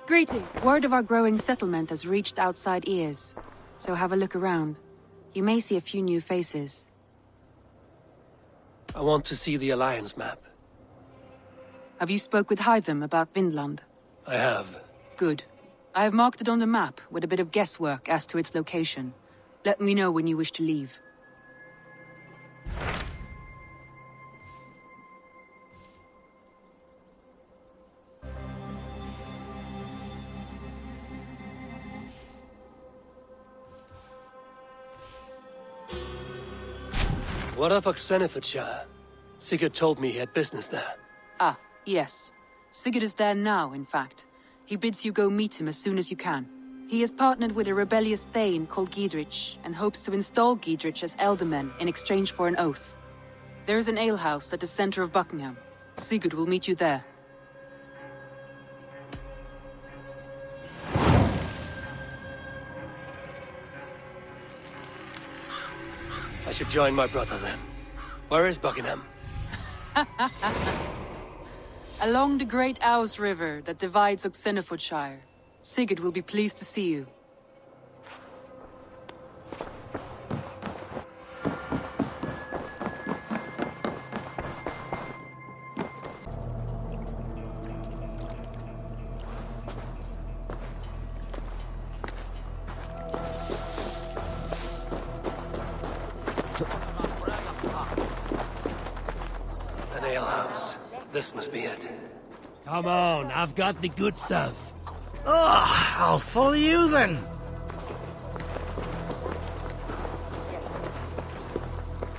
Greeting. Word of our growing settlement has reached outside ears, so have a look around. You may see a few new faces. I want to see the Alliance map. Have you spoke with Hytham about Vinland? I have. Good. I have marked it on the map with a bit of guesswork as to its location. Let me know when you wish to leave. What of Oxenefordscire? Sigurd told me he had business there. Ah, yes. Sigurd is there now, in fact. He bids you go meet him as soon as you can. He has partnered with a rebellious Thane called Geadric, and hopes to install Geadric as Elderman in exchange for an oath. There is an alehouse at the center of Buckingham. Sigurd will meet you there. I should join my brother then. Where is Buckingham? Along the great Ouse River that divides Oxenefordscire. Sigurd will be pleased to see you. An alehouse. This must be it. Come on, I've got the good stuff. Oh, I'll follow you then.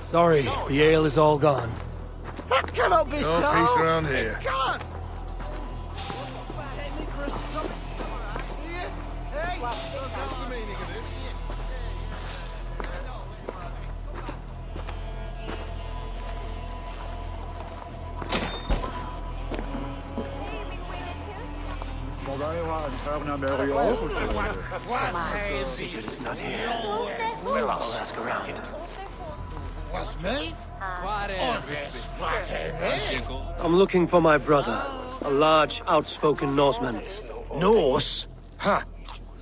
Sorry, the ale is all gone. That cannot be so. No peace around here. It can't. Sigurd is not here. I'll ask around. Was me? I'm looking for my brother, a large, outspoken Norseman. Norse? Huh.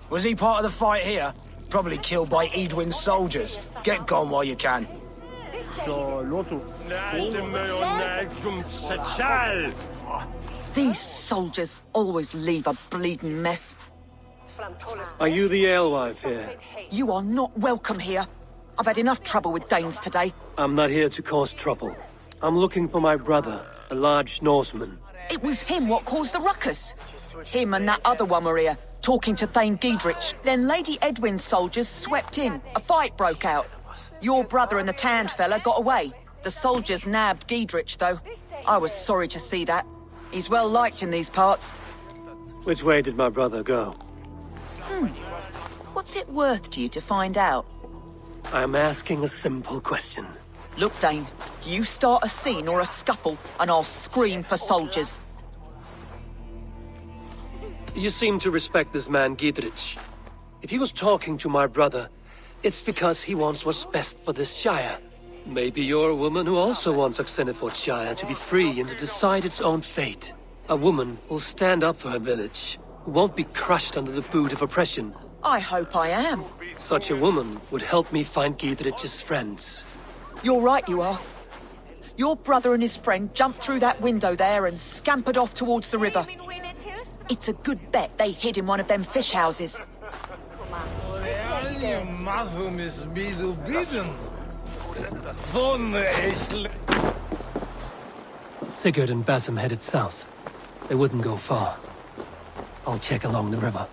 Was he part of the fight here? Probably killed by Eadwyn's soldiers. Get gone while you can. These soldiers always leave a bleeding mess. Are you the alewife here? You are not welcome here. I've had enough trouble with Danes today. I'm not here to cause trouble. I'm looking for my brother, a large Norseman. It was him what caused the ruckus. Him and that other one were here, talking to Thane Geadric. Then Lady Eadwyn's soldiers swept in. A fight broke out. Your brother and the tanned fella got away. The soldiers nabbed Geadric, though. I was sorry to see that. He's well liked in these parts. Which way did my brother go? What's it worth to you to find out? I'm asking a simple question. Look, Dane, you start a scene or a scuffle, and I'll scream for soldiers. You seem to respect this man, Geadric. If he was talking to my brother, it's because he wants what's best for this shire. Maybe you're a woman who also wants Oxenefordscire to be free and to decide its own fate. A woman who'll stand up for her village, who won't be crushed under the boot of oppression. I hope I am. Such a woman would help me find Geadric's friends. You're right, you are. Your brother and his friend jumped through that window there and scampered off towards the river. It's a good bet they hid in one of them fish houses. Sigurd and Basim headed south. They wouldn't go far. I'll check along the river.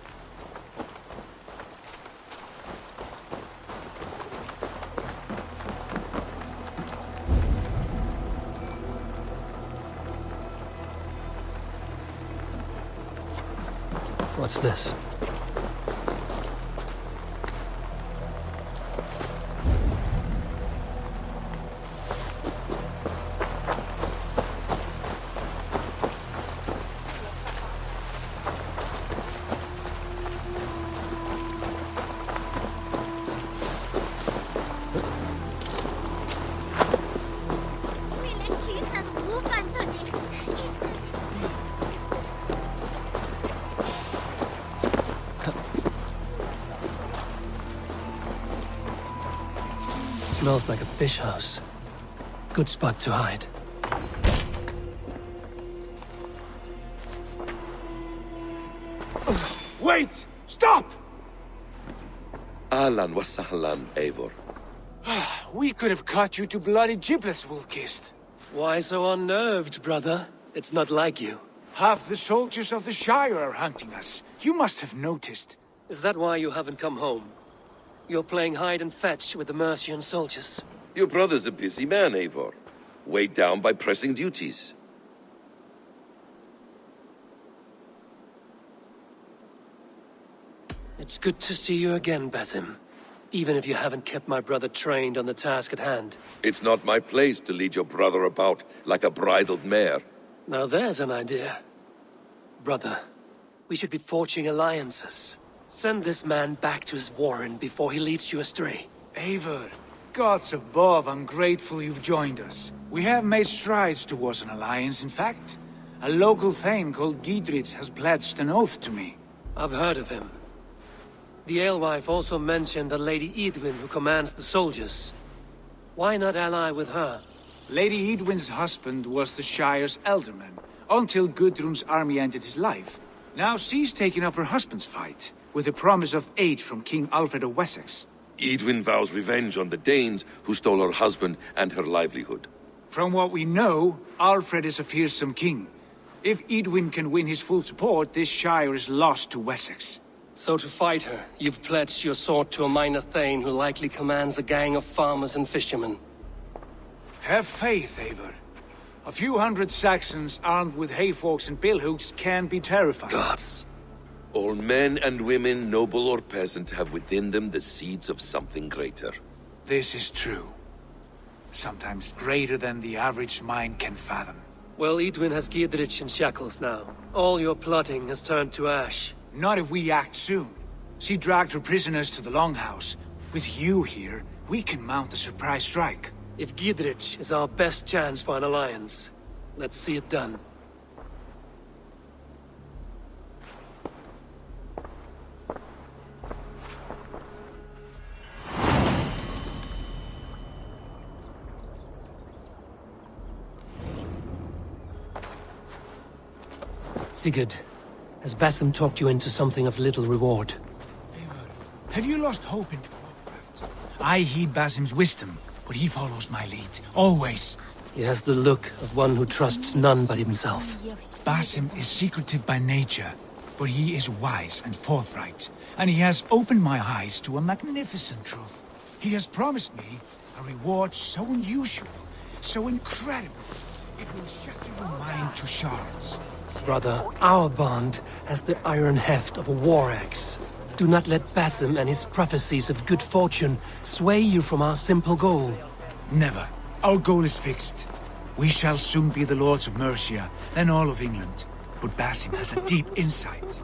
What's this? smells like a fish house. Good spot to hide. Wait! Stop! Ahlan wa sahlan, Eivor. We could have cut you to bloody giblets, Wolf-kissed. Why so unnerved, brother? It's not like you. Half the soldiers of the Shire are hunting us. You must have noticed. Is that why you haven't come home? You're playing hide and fetch with the Mercian soldiers. Your brother's a busy man, Eivor. Weighed down by pressing duties. It's good to see you again, Basim. Even if you haven't kept my brother trained on the task at hand. It's not my place to lead your brother about like a bridled mare. Now there's an idea. Brother, we should be forging alliances. Send this man back to his warren before he leads you astray. Eivor, gods above, I'm grateful you've joined us. We have made strides towards an alliance, in fact. A local thane called Geadric has pledged an oath to me. I've heard of him. The alewife also mentioned a Lady Eadwyn who commands the soldiers. Why not ally with her? Lady Eadwyn's husband was the Shire's alderman, until Gudrun's army ended his life. Now she's taken up her husband's fight, with the promise of aid from King Alfred of Wessex. Eadwyn vows revenge on the Danes who stole her husband and her livelihood. From what we know, Alfred is a fearsome king. If Eadwyn can win his full support, this Shire is lost to Wessex. So to fight her, you've pledged your sword to a minor thane who likely commands a gang of farmers and fishermen. Have faith, Eivor. A few hundred Saxons armed with hayforks and billhooks can be terrifying. Gods. All men and women, noble or peasant, have within them the seeds of something greater. This is true. Sometimes greater than the average mind can fathom. Well, Eadwyn has Geadric in shackles now. All your plotting has turned to ash. Not if we act soon. She dragged her prisoners to the Longhouse. With you here, we can mount a surprise strike. If Geadric is our best chance for an alliance, let's see it done. Sigurd, has Basim talked you into something of little reward? Eivor, have you lost hope in Warcraft? I heed Basim's wisdom, but he follows my lead. Always. He has the look of one who trusts none but himself. Basim is secretive by nature, but he is wise and forthright. And he has opened my eyes to a magnificent truth. He has promised me a reward so unusual, so incredible, it will shatter your mind to shards. Brother, our bond has the iron heft of a war axe. Do not let Basim and his prophecies of good fortune sway you from our simple goal. Never. Our goal is fixed. We shall soon be the lords of Mercia, then all of England. But Basim has a deep insight.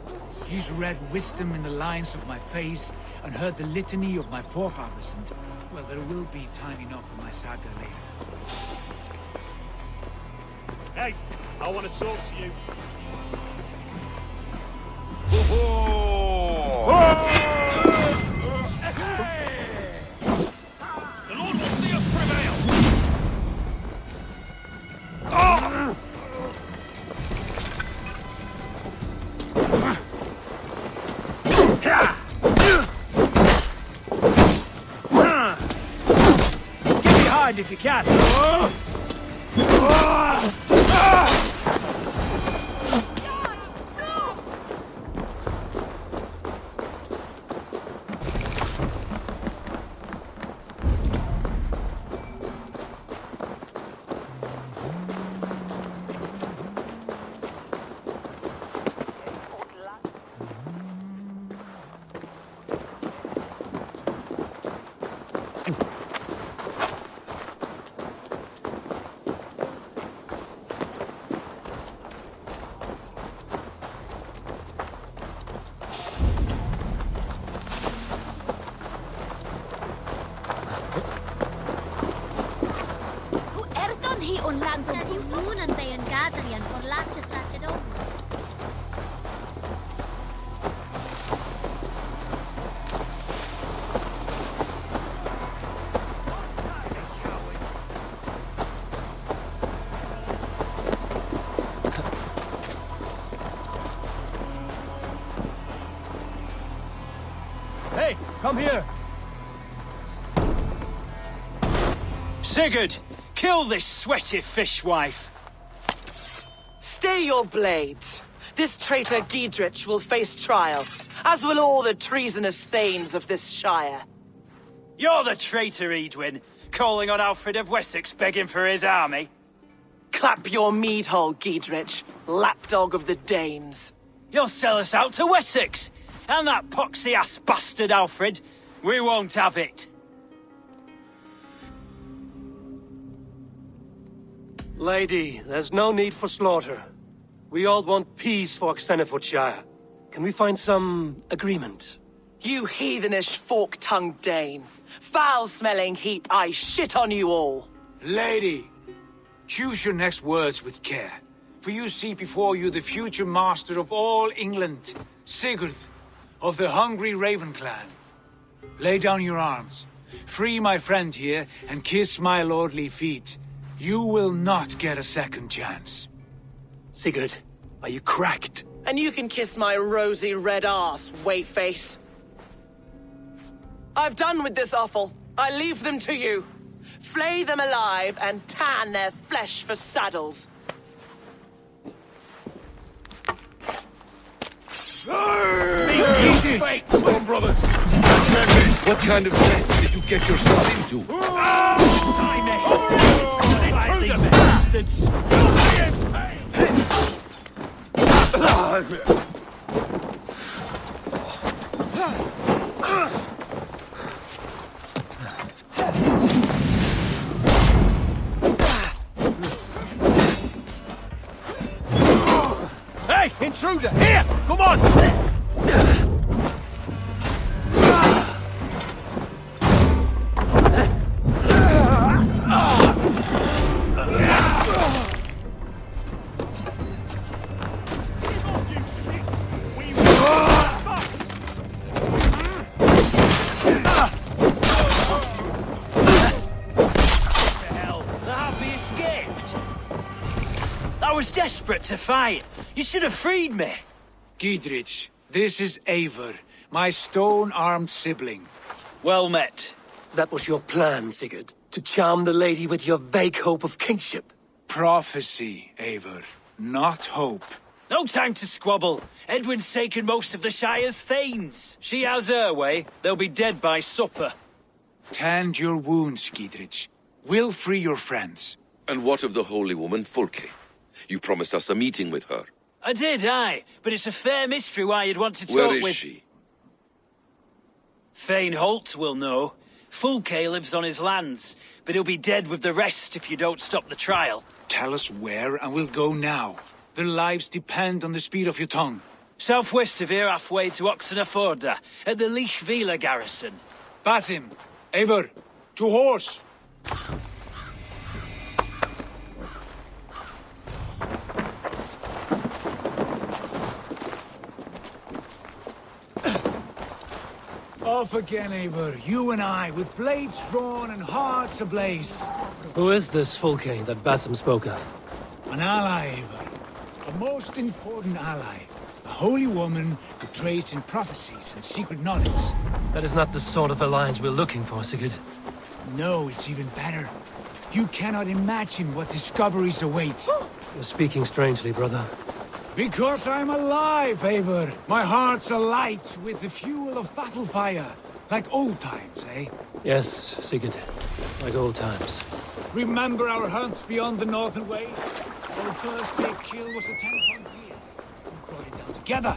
He's read wisdom in the lines of my face and heard the litany of my forefathers, and, well, there will be time enough for my saga later. Hey, I want to talk to you. The Lord will see us prevail. Get behind if you can. Come here. Sigurd, kill this sweaty fishwife. Stay your blades. This traitor Geadric will face trial, as will all the treasonous thanes of this shire. You're the traitor, Eadwyn, calling on Alfred of Wessex begging for his army. Clap your mead hole, Geadric, lapdog of the Danes. You'll sell us out to Wessex, and that poxy-ass bastard Alfred. We won't have it. Lady, there's no need for slaughter. We all want peace for Oxenefordscire. Can we find some agreement? You heathenish fork-tongued Dane. Foul-smelling heap, I shit on you all. Lady, choose your next words with care. For you see before you the future master of all England, Sigurd, of the hungry Raven clan. Lay down your arms. Free my friend here, and kiss my lordly feet. You will not get a second chance. Sigurd, are you cracked? And you can kiss my rosy red arse, wayface. I've done with this offal. I leave them to you. Flay them alive and tan their flesh for saddles. Come on, brothers. What kind of mess did you get yourself into? Bastards! Hey, intruder! Here! Come on! Desperate to fight. You should have freed me. Geadric, this is Eivor, my stone-armed sibling. Well met. That was your plan, Sigurd. To charm the lady with your vague hope of kingship. Prophecy, Eivor, not hope. No time to squabble. Eadwyn's taken most of the Shire's thanes. She has her way. They'll be dead by supper. Tend your wounds, Geadric. We'll free your friends. And what of the holy woman Fulke? You promised us a meeting with her. I did, aye. But it's a fair mystery why you'd want to talk Where with... is she? Thane Holt will know. Fulke lives on his lands, but he'll be dead with the rest if you don't stop the trial. Tell us where, and we'll go now. Their lives depend on the speed of your tongue. Southwest of here, halfway to Oxenefordscire, at the Lichvila garrison. Basim, Eivor, to horse! Off again, Eivor. You and I, with blades drawn and hearts ablaze. Who is this Fulke that Basim spoke of? An ally, Eivor. A most important ally. A holy woman who trades in prophecies and secret knowledge. That is not the sort of alliance we're looking for, Sigurd. No, it's even better. You cannot imagine what discoveries await. You're speaking strangely, brother. Because I'm alive, Eivor. My heart's alight with the fuel of battle fire. Like old times, eh? Yes, Sigurd. Like old times. Remember our hunts beyond the northern way? Our first big kill was a 10-point deer. We brought it down together.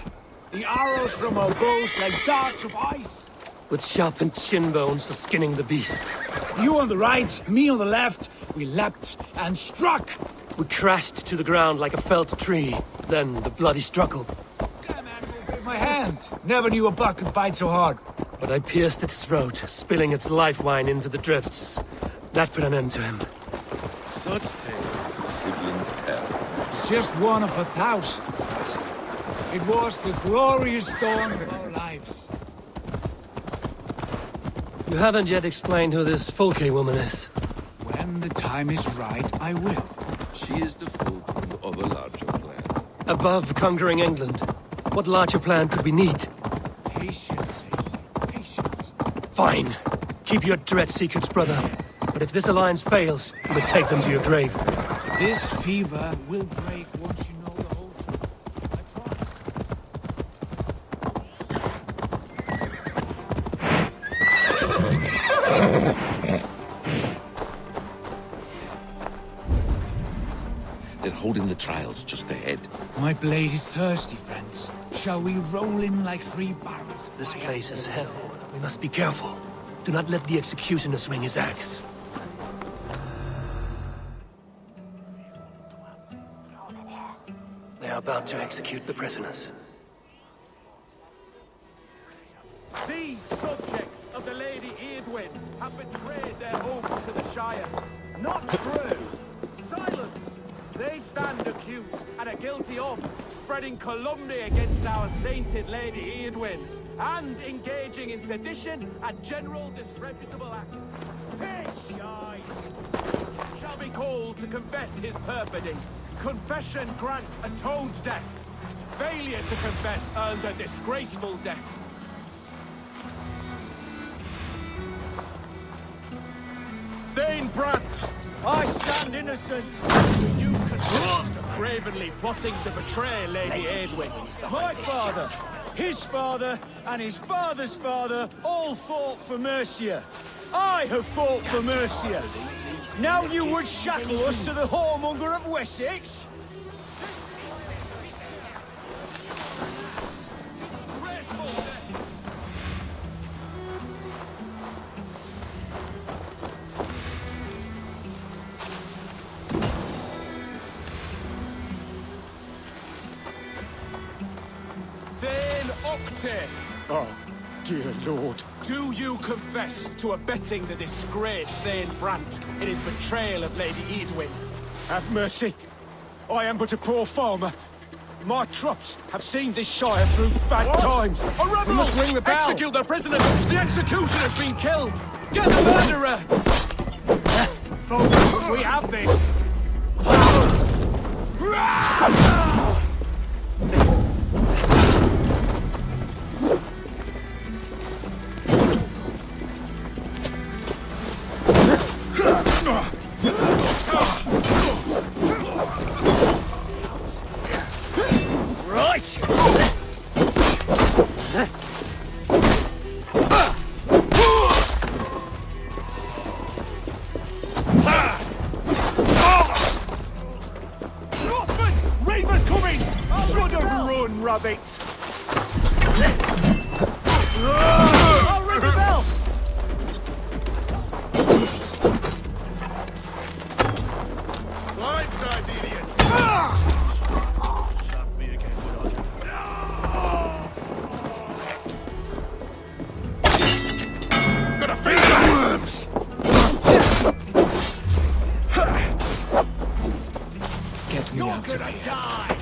The arrows from our bows like darts of ice. With sharpened shin bones for skinning the beast. You on the right, me on the left. We leapt and struck. We crashed to the ground like a felled tree. Then the bloody struggle. Damn animal bit my hand. Never knew a buck could bite so hard. But I pierced its throat, spilling its life wine into the drifts. That put an end to him. Such tales siblings tell. It's just one of 1,000. It was the glorious dawn of our lives. You haven't yet explained who this Fulke woman is. When the time is right, I will. She is the fulcrum of a larger plan. Above conquering England, what larger plan could we need? Patience, Eivor. Patience. Fine. Keep your dread secrets, brother. But if this alliance fails, you will take them to your grave. This fever will break once you know the whole truth. I promise. They're holding the trials just ahead. My blade is thirsty, friends. Shall we roll in like 3 barrels? This place is hell. We must be careful. Do not let the executioner swing his axe. They are about to execute the prisoners. These subjects of the Lady Eadwyn have betrayed their oath to the Shire. Not true. Silence! They stand accused and are guilty of spreading calumny against our sainted Lady Eadwyn and engaging in sedition and general disreputable acts. His shine shall be called to confess his perfidy. Confession grants atones death. Failure to confess earns a disgraceful death. Thane Brant, I stand innocent. You confess to cravenly plotting to betray Lady Eadwyn. My father, his father, and his father's father all fought for Mercia. I have fought for Mercia. Now you would shackle us to the whoremonger of Wessex? Oh, dear Lord. Do you confess to abetting the disgraced Thane Brant in his betrayal of Lady Eadwyn? Have mercy. I am but a poor farmer. My crops have seen this shire through bad times. A rebel! We must ring the bell. Execute the prisoners! The executioner has been killed! Get the murderer! Folks, we have this.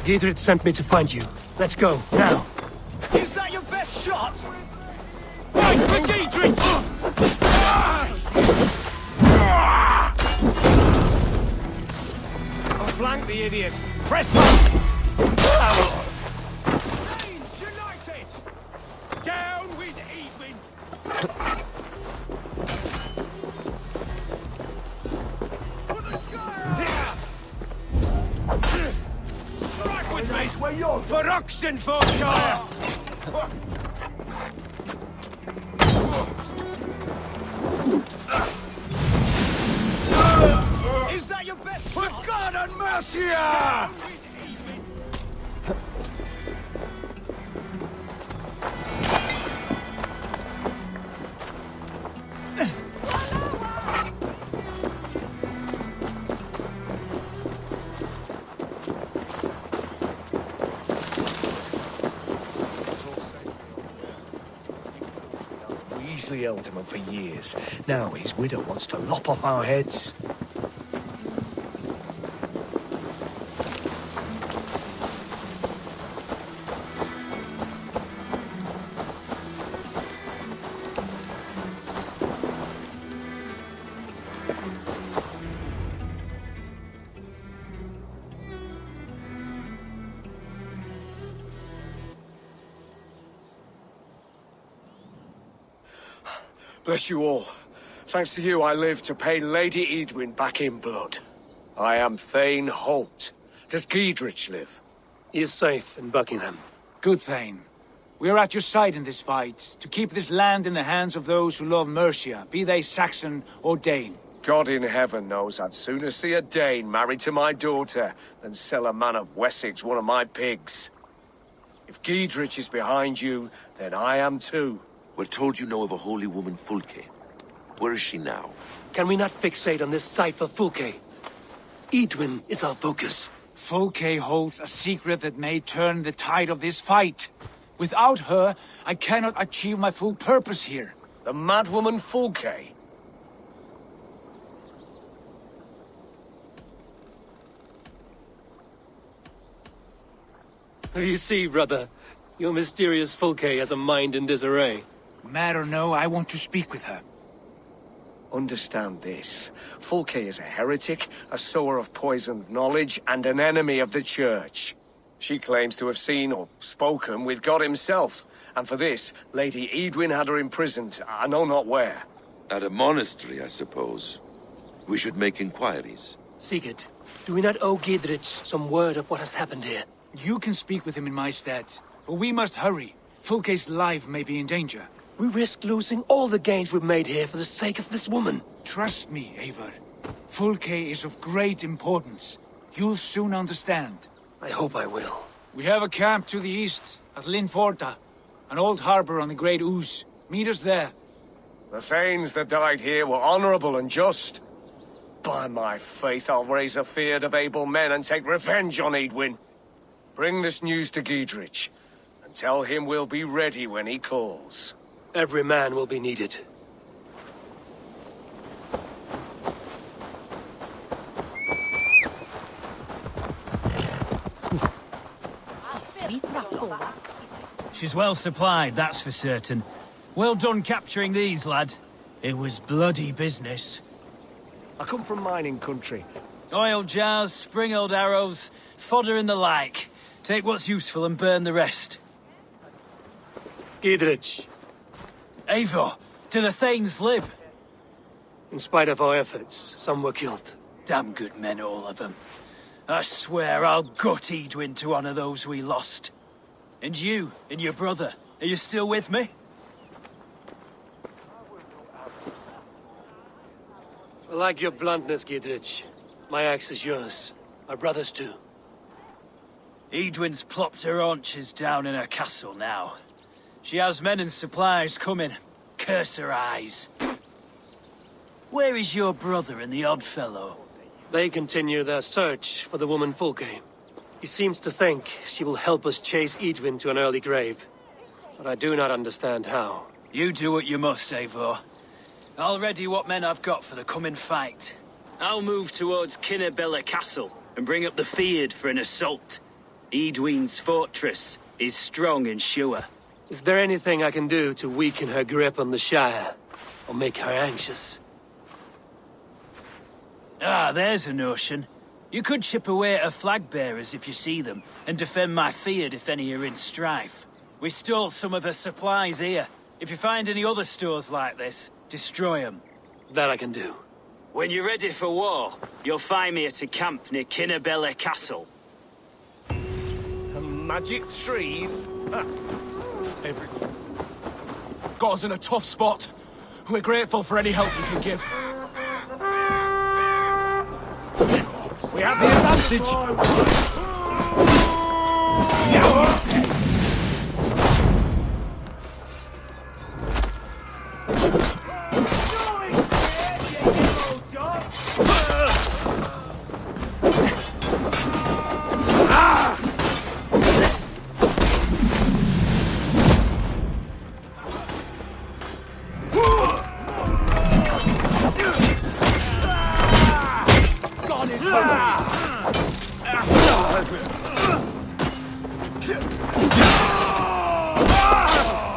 Geadric sent me to find you. Let's go, now. Is that your best shot? Fight for Geadric! I'll flank the idiot. Press them! Thanes united! Down with Eadwyn! For Oxenefordscire! Is that your best shot? For God and Mercia! We held him up for years. Now his widow wants to lop off our heads. Bless you all. Thanks to you, I live to pay Lady Eadwyn back in blood. I am Thane Holt. Does Geadric live? He is safe in Buckingham. Good, Thane. We are at your side in this fight, to keep this land in the hands of those who love Mercia, be they Saxon or Dane. God in heaven knows I'd sooner see a Dane married to my daughter than sell a man of Wessex one of my pigs. If Geadric is behind you, then I am too. We're told you know of a holy woman, Fulke. Where is she now? Can we not fixate on this cipher, Fulke? Eadwyn is our focus. Fulke holds a secret that may turn the tide of this fight. Without her, I cannot achieve my full purpose here. The madwoman Fulke? You see, brother, your mysterious Fulke has a mind in disarray. Mad or no, I want to speak with her. Understand this. Fulke is a heretic, a sower of poisoned knowledge, and an enemy of the Church. She claims to have seen or spoken with God himself, and for this, Lady Eadwyn had her imprisoned, I know not where. At a monastery, I suppose. We should make inquiries. Sigurd, do we not owe Geadric some word of what has happened here? You can speak with him in my stead, but we must hurry. Fulke's life may be in danger. We risk losing all the gains we've made here for the sake of this woman. Trust me, Eivor. Fulke is of great importance. You'll soon understand. I hope I will. We have a camp to the east, at Linforta, an old harbor on the Great Ouse. Meet us there. The Thanes that died here were honorable and just. By my faith, I'll raise a feared of able men and take revenge on Eadwyn. Bring this news to Geadric, and tell him we'll be ready when he calls. Every man will be needed. She's well supplied, that's for certain. Well done capturing these, lad. It was bloody business. I come from mining country. Oil jars, springalds arrows, fodder and the like. Take what's useful and burn the rest. Geadric, Eivor, do the Thanes live? in spite of our efforts, some were killed. Damn good men, all of them. I swear I'll gut Eadwyn to honor those we lost. And you, and your brother, are you still with me? I like your bluntness, Geadric. My axe is yours. My brother's too. Eadwyn's plopped her haunches down in her castle now. She has men and supplies coming. Curse her eyes. Where is your brother and the odd fellow? They continue their search for the woman Fulke. He seems to think she will help us chase Eadwyn to an early grave. But I do not understand how. You do what you must, Eivor. I'll ready what men I've got for the coming fight. I'll move towards Cyne Belle Castle and bring up the feared for an assault. Eadwyn's fortress is strong and sure. Is there anything I can do to weaken her grip on the Shire? Or make her anxious? Ah, there's a notion. You could chip away at her flag bearers if you see them, and defend my feared if any are in strife. We stole some of her supplies here. If you find any other stores like this, destroy them. That I can do. When you're ready for war, you'll find me at a camp near Cyne Belle Castle. Magic trees? Got us in a tough spot. We're grateful for any help you can give. We have the advantage!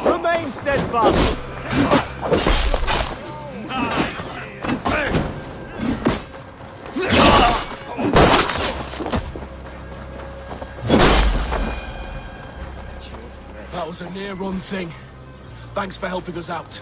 Remain steadfast! That was a near-run thing. Thanks for helping us out.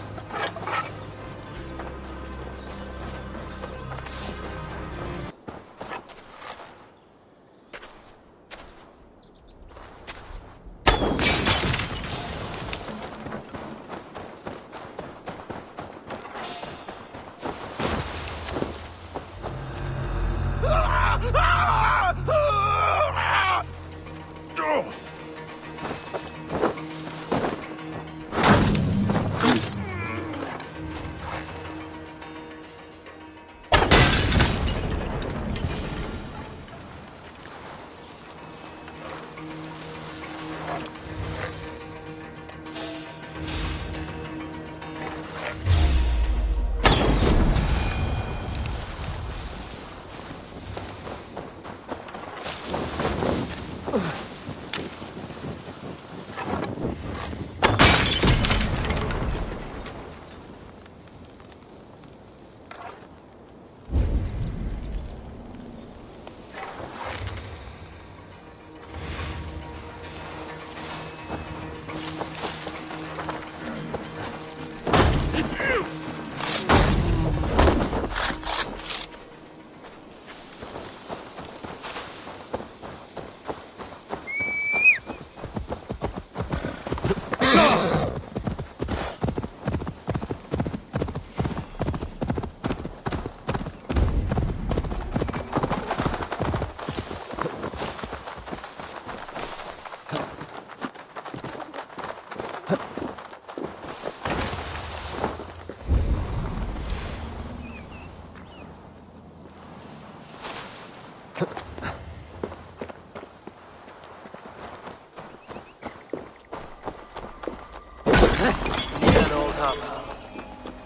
An old harbor.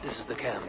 This is the camp.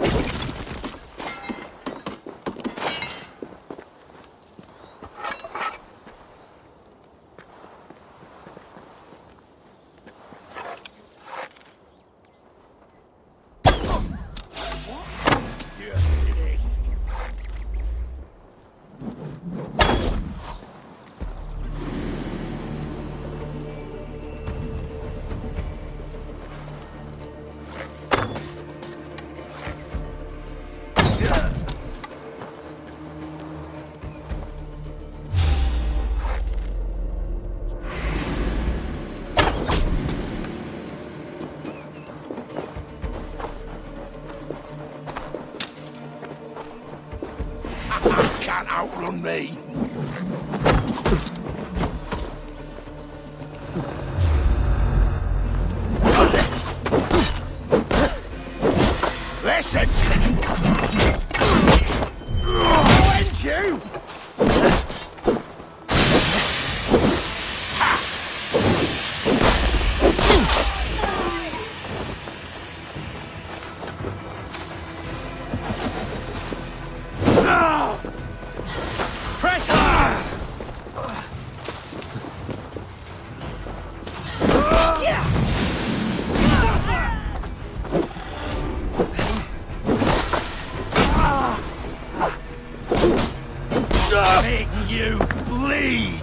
Can't outrun me. Listen! I'll end you! Make you bleed!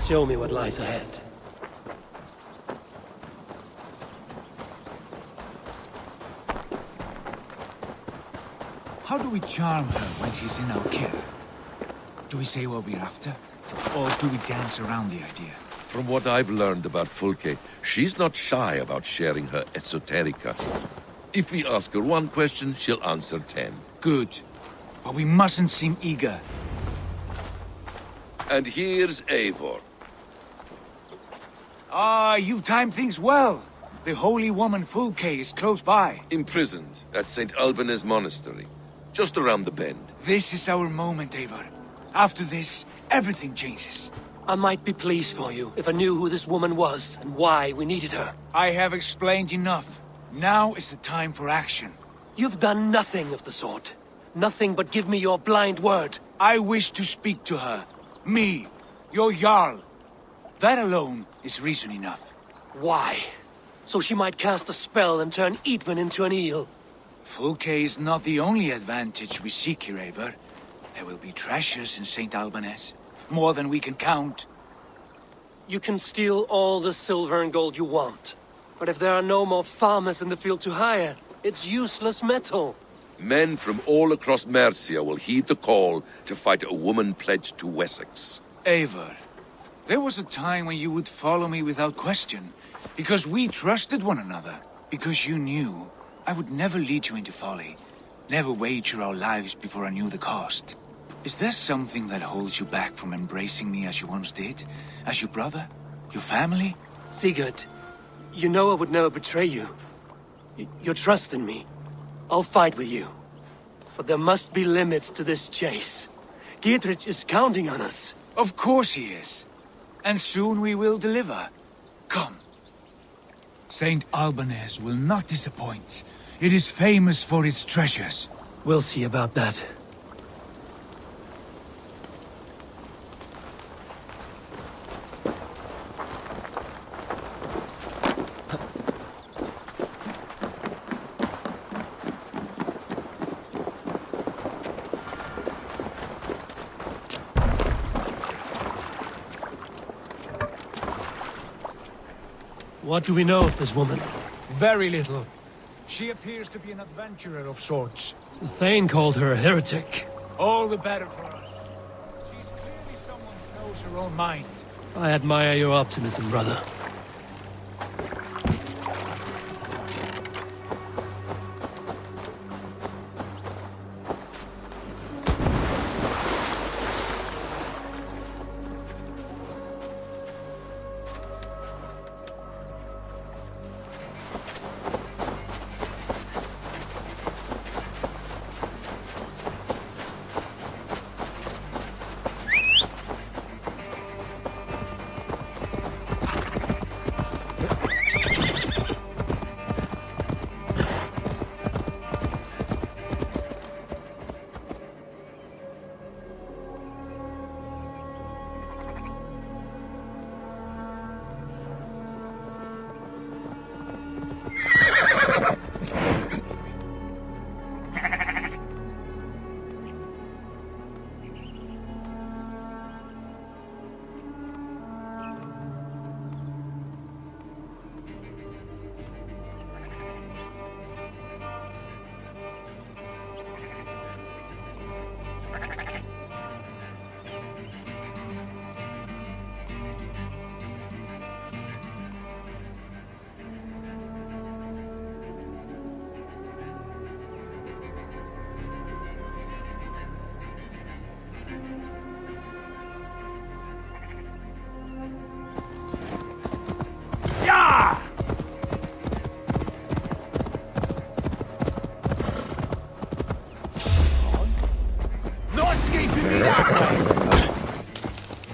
Show me what lies ahead. How do we charm her when she's in our care? Do we say what we're after? Or do we dance around the idea? From what I've learned about Fulke, she's not shy about sharing her esoterica. If we ask her one question, she'll answer 10. Good. But we mustn't seem eager. And here's Eivor. Ah, you timed things well. The holy woman Fulke is close by. Imprisoned at St.Albanes monastery, just around the bend. This is our moment, Eivor. After this, everything changes. I might be pleased for you if I knew who this woman was and why we needed her. I have explained enough. Now is the time for action. You've done nothing of the sort. Nothing but give me your blind word. I wish to speak to her. Me, your Jarl. That alone is reason enough. Why? So she might cast a spell and turn Eadwyn into an eel. Fulke is not the only advantage we seek here, Eivor. There will be treasures in St.Albanes. More than we can count. You can steal all the silver and gold you want. But if there are no more farmers in the field to hire, it's useless metal. Men from all across Mercia will heed the call to fight a woman pledged to Wessex. Eivor, there was a time when you would follow me without question. Because we trusted one another. Because you knew I would never lead you into folly. Never wager our lives before I knew the cost. Is there something that holds you back from embracing me as you once did? As your brother? Your family? Sigurd, you know I would never betray you. You're trusting me. I'll fight with you. But there must be limits to this chase. Geadric is counting on us. Of course he is. And soon we will deliver. Come. St.Albanes will not disappoint. It is famous for its treasures. We'll see about that. What do we know of this woman? Very little. She appears to be an adventurer of sorts. The Thane called her a heretic. All the better for us. She's clearly someone who knows her own mind. I admire your optimism, brother.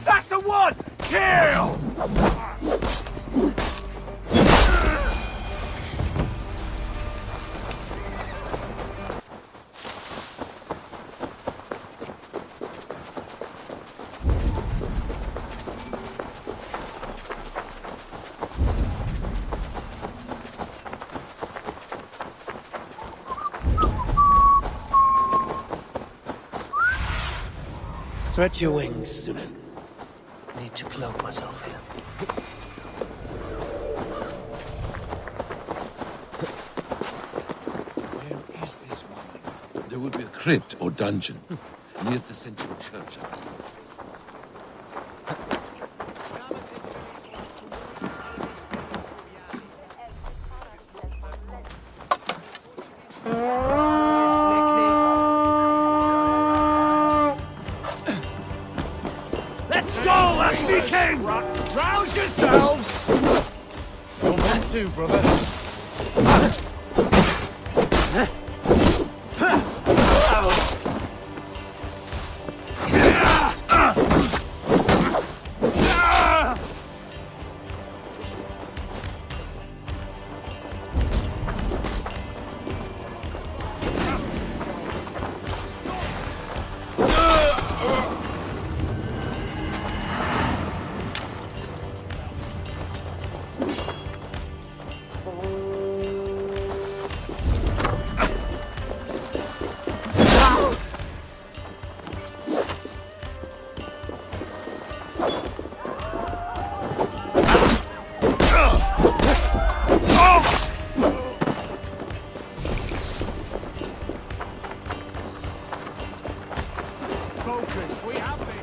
That's the one! Kill! Stretch your wings, Sunan. Need to cloak myself here. Where is this woman? There will be a crypt or dungeon near the central church, I believe. Rouse yourselves! You're men too, brother. We have this.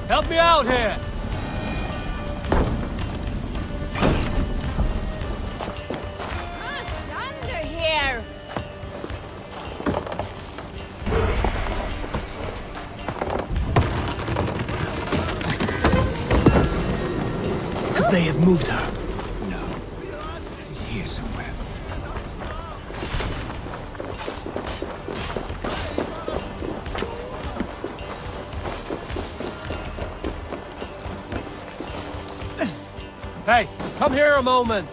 Help me out here! Under here! Could they have moved her? No. She's here somewhere. Hey, come here a moment!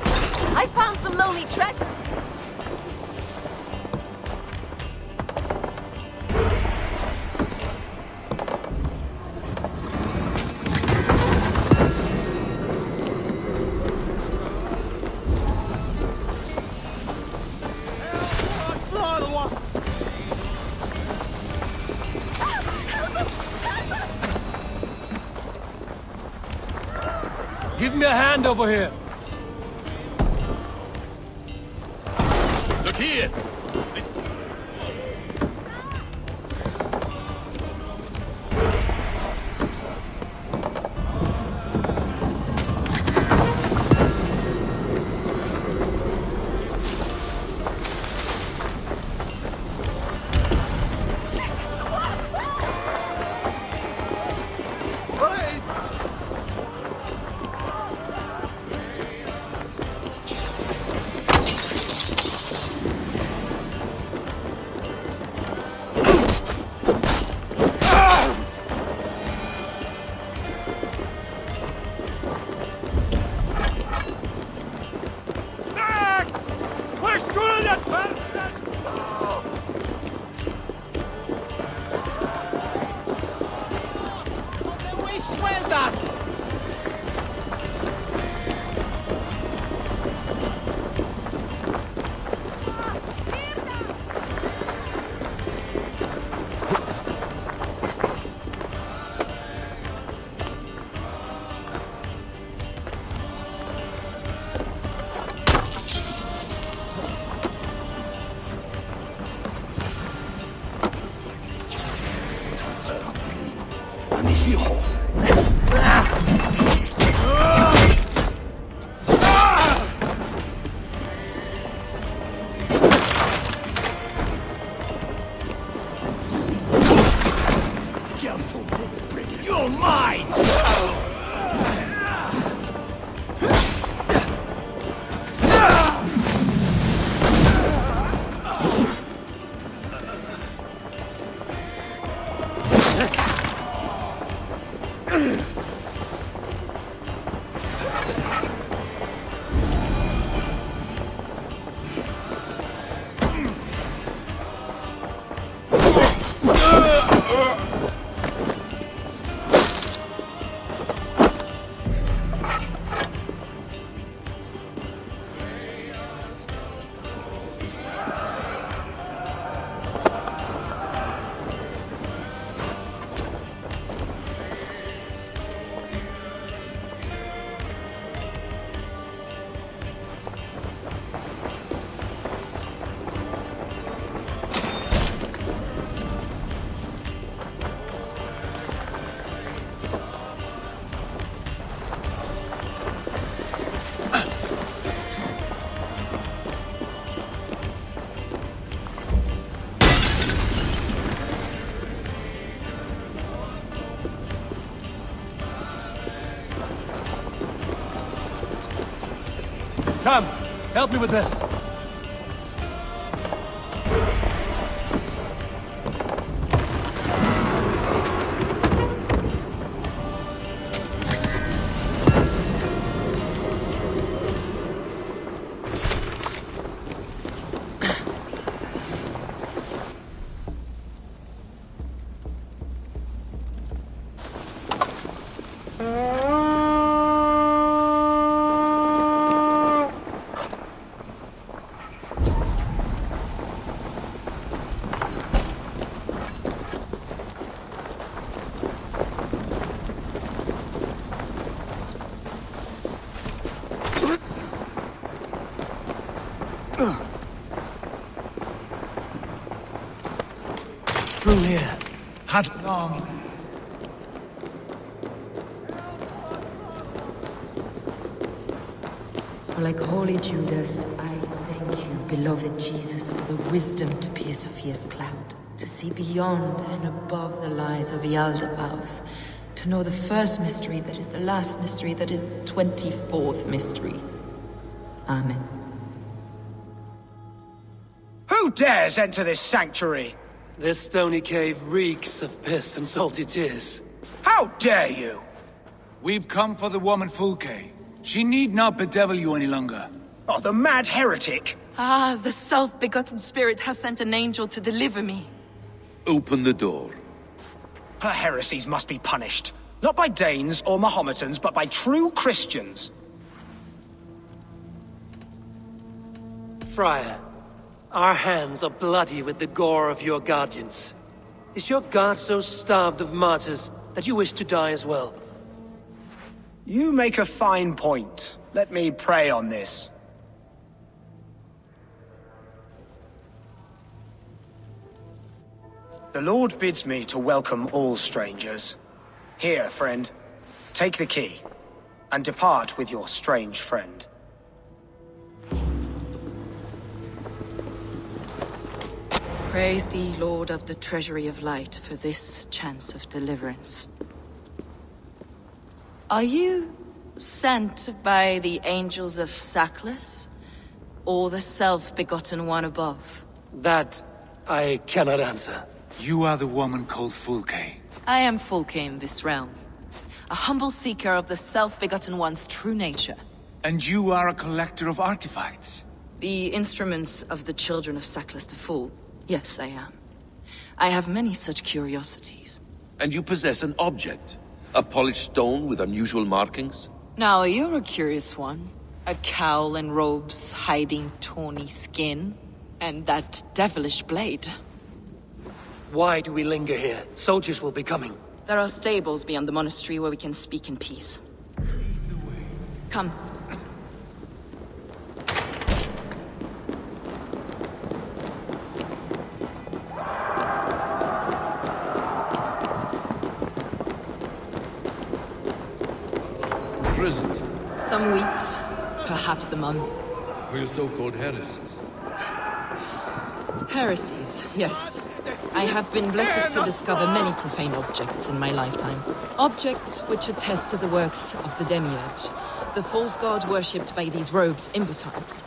I found some lonely treasure! Give me a hand over here! Look here! Come, help me with this. Through here. Had long. Like holy Judas, I thank you, beloved Jesus, for the wisdom to pierce a fierce cloud, to see beyond and above the lies of Eadwyn, to know the first mystery that is the last mystery that is the 24th mystery. Amen. Who dares enter this sanctuary? This stony cave reeks of piss and salty tears. How dare you? We've come for the woman Fulke. She need not bedevil you any longer. Oh, the mad heretic! Ah, the self-begotten spirit has sent an angel to deliver me. Open the door. Her heresies must be punished. Not by Danes or Mahometans, but by true Christians. Friar, our hands are bloody with the gore of your guardians. Is your god so starved of martyrs that you wish to die as well? You make a fine point. Let me pray on this. The Lord bids me to welcome all strangers. Here, friend, take the key, and depart with your strange friend. Praise thee, Lord of the Treasury of Light, for this chance of deliverance. Are you sent by the angels of Sackless, or the self-begotten one above? That I cannot answer. You are the woman called Fulke. I am Fulke in this realm, a humble seeker of the self-begotten one's true nature. And you are a collector of artifacts? The instruments of the children of Sackless the Fool. Yes, I am. I have many such curiosities. And you possess an object? A polished stone with unusual markings? Now, you're a curious one. A cowl and robes hiding tawny skin. And that devilish blade. Why do we linger here? Soldiers will be coming. There are stables beyond the monastery where we can speak in peace. Come. Imprisoned? Some weeks, perhaps a month. For your so-called heresies? Heresies, yes. I have been blessed to discover many profane objects in my lifetime. Objects which attest to the works of the Demiurge, the false god worshipped by these robed imbeciles.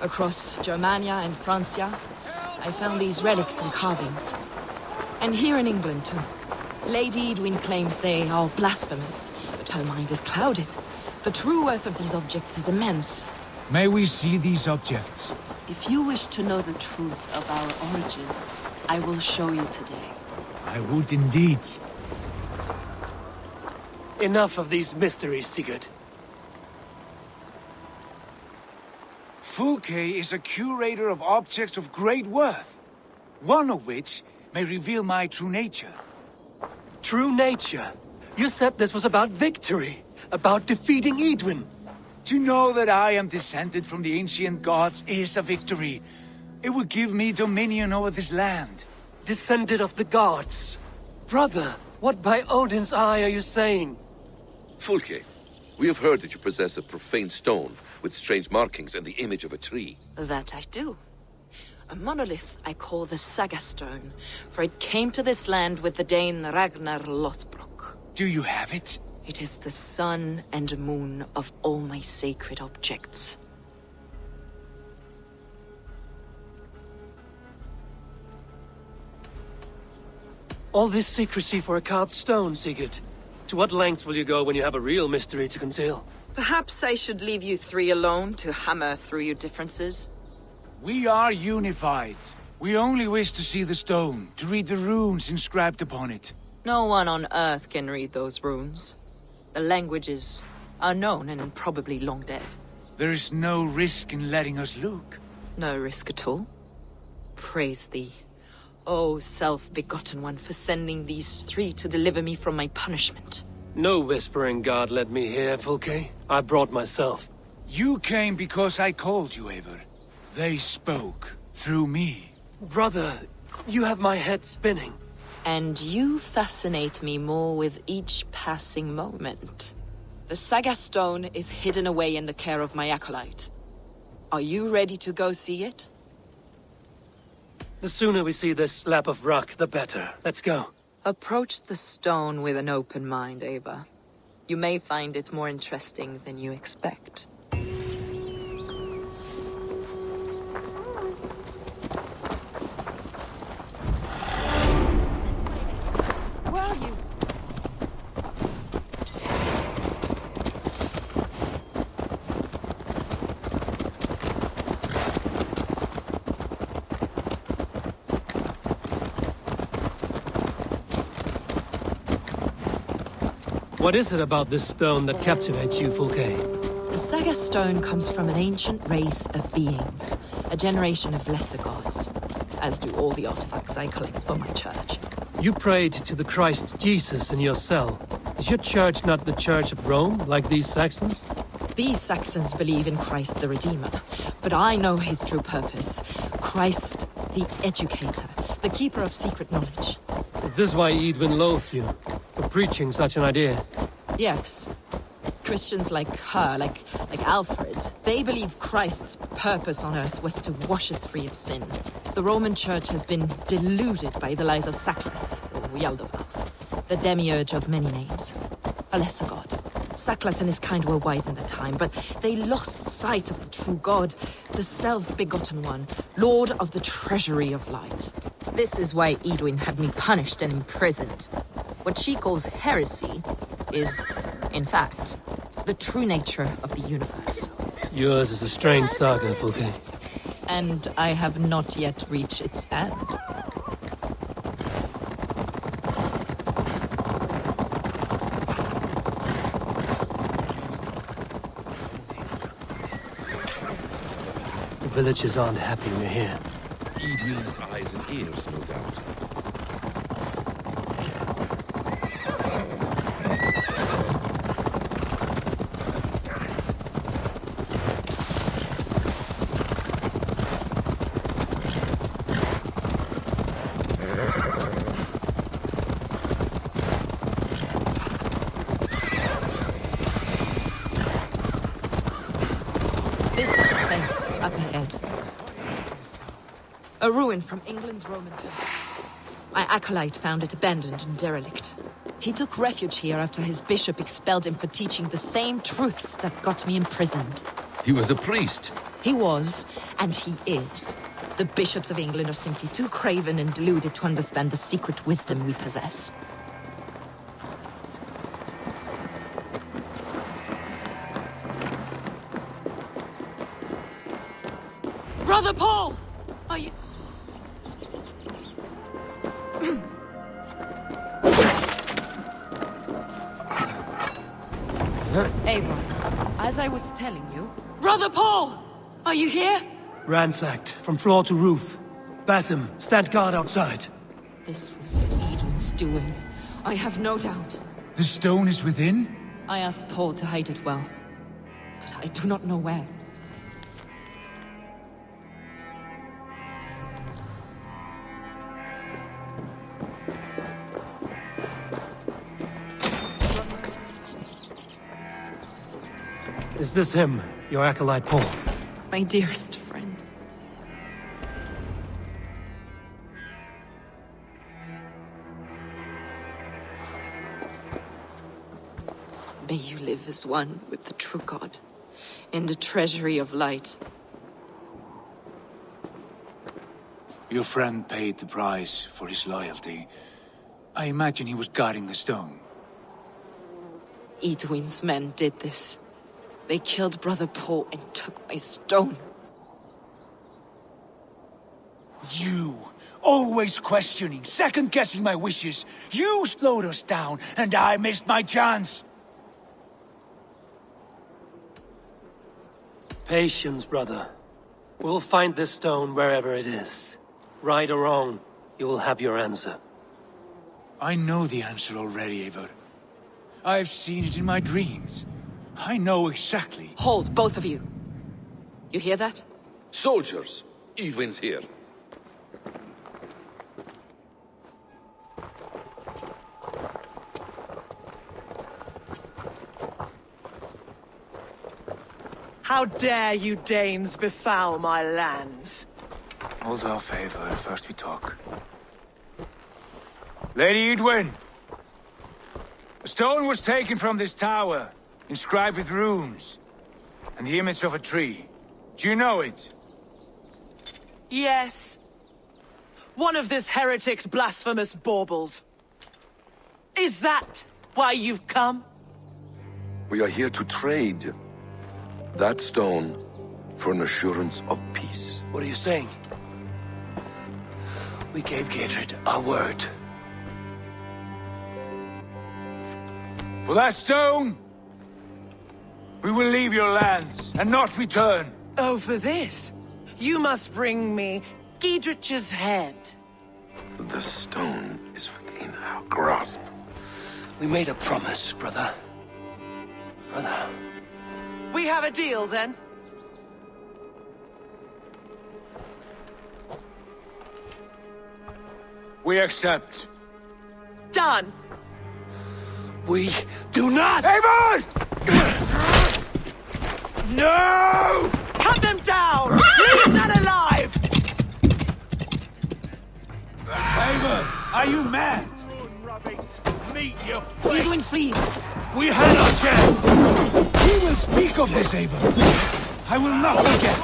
Across Germania and Francia, I found these relics and carvings. And here in England, too. Lady Eadwyn claims they are blasphemous, but her mind is clouded. The true worth of these objects is immense. May we see these objects? If you wish to know the truth of our origins, I will show you today. I would indeed. Enough of these mysteries, Sigurd. Fulke is a curator of objects of great worth, one of which may reveal my true nature. True nature? You said this was about victory, about defeating Eadwyn. To know that I am descended from the ancient gods is a victory. It will give me dominion over this land. Descended of the gods? Brother, what by Odin's eye are you saying? Fulke, we have heard that you possess a profane stone with strange markings and the image of a tree. That I do. A monolith I call the Saga Stone, for it came to this land with the Dane Ragnar Lothbrok. Do you have it? It is the sun and moon of all my sacred objects. All this secrecy for a carved stone, Sigurd. To what lengths will you go when you have a real mystery to conceal? Perhaps I should leave you three alone to hammer through your differences. We are unified. We only wish to see the stone, to read the runes inscribed upon it. No one on Earth can read those runes. The language is unknown and probably long dead. There is no risk in letting us look. No risk at all. Praise thee, O self-begotten one, for sending these three to deliver me from my punishment. No whispering God led me here, Fulke. I brought myself. You came because I called you, Eivor. They spoke through me. Brother, you have my head spinning. And you fascinate me more with each passing moment. The Saga Stone is hidden away in the care of my acolyte. Are you ready to go see it? The sooner we see this slab of rock, the better. Let's go. Approach the stone with an open mind, Eivor. You may find it more interesting than you expect. Where are you? What is it about this stone that captivates you, Fulke? The Saga Stone comes from an ancient race of beings, a generation of lesser gods, as do all the artifacts I collect for my church. You prayed to the Christ Jesus in your cell. Is your church not the Church of Rome, like these Saxons? These Saxons believe in Christ the Redeemer, but I know his true purpose. Christ the Educator, the keeper of secret knowledge. Is this why Eadwyn loathes you? For preaching such an idea? Yes. Christians like her, like Alfred, they believe Christ's purpose on earth was to wash us free of sin. The Roman Church has been deluded by the lies of Saklas, or Yaldabaoth, the demiurge of many names. A lesser god. Saklas and his kind were wise in their time, but they lost sight of the true God, the self-begotten one, Lord of the Treasury of Light. This is why Eadwyn had me punished and imprisoned. What she calls heresy is, in fact, the true nature of the universe. Yours is a strange saga, Fulke. And I have not yet reached its end. The villagers aren't happy we're here. Eadwyn's eyes and ears, no doubt. This is the place up ahead. A ruin from England's Roman period. My acolyte found it abandoned and derelict. He took refuge here after his bishop expelled him for teaching the same truths that got me imprisoned. He was a priest. He was, and he is. The bishops of England are simply too craven and deluded to understand the secret wisdom we possess. Brother Paul! Are you... Eivor, as I was telling you... Brother Paul! Are you here? Ransacked, from floor to roof. Basim, stand guard outside. This was Eadwyn's doing. I have no doubt. The stone is within? I asked Paul to hide it well, but I do not know where. Is this him, your acolyte Paul? My dearest friend. May you live as one with the true God, in the treasury of light. Your friend paid the price for his loyalty. I imagine he was guarding the stone. Eadwyn's men did this. They killed Brother Paul and took my stone. You! Always questioning, second-guessing my wishes. You slowed us down, and I missed my chance. Patience, brother. We'll find this stone wherever it is. Right or wrong, you will have your answer. I know the answer already, Eivor. I've seen it in my dreams. I know exactly. Hold, both of you. You hear that? Soldiers, Eadwyn's here. How dare you Danes befoul my lands? Hold off, Eivor. First we talk. Lady Eadwyn! A stone was taken from this tower, inscribed with runes, and the image of a tree. Do you know it? Yes. One of this heretic's blasphemous baubles. Is that why you've come? We are here to trade. That stone for an assurance of peace. What are you saying? We gave Geadric our word. For that stone, we will leave your lands and not return. Oh, for this? You must bring me Geadric's head. The stone is within our grasp. We made a promise, brother. Brother. We have a deal, then? We accept. Done. We do not! Eivor! No! Cut them down! Leave none alive! Eivor, are you mad? Meet your Eadwyn, please. We had our chance! We will speak of this, Eivor. I will not forget.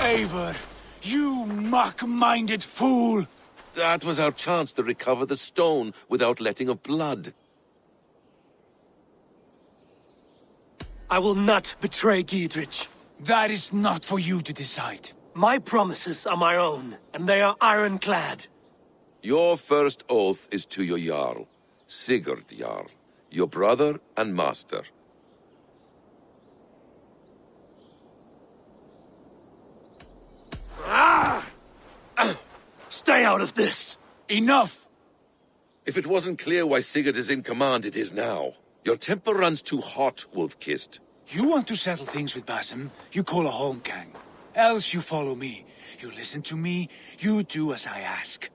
Eivor, you mock-minded fool! That was our chance to recover the stone without letting of blood. I will not betray Geadric. That is not for you to decide. My promises are my own, and they are ironclad. Your first oath is to your Jarl. Sigurd Jarl, your brother and master. Stay out of this! Enough! If it wasn't clear why Sigurd is in command, it is now. Your temper runs too hot, Wolf-Kissed. You want to settle things with Basim, you call a holmgang. Else you follow me. You listen to me, you do as I ask.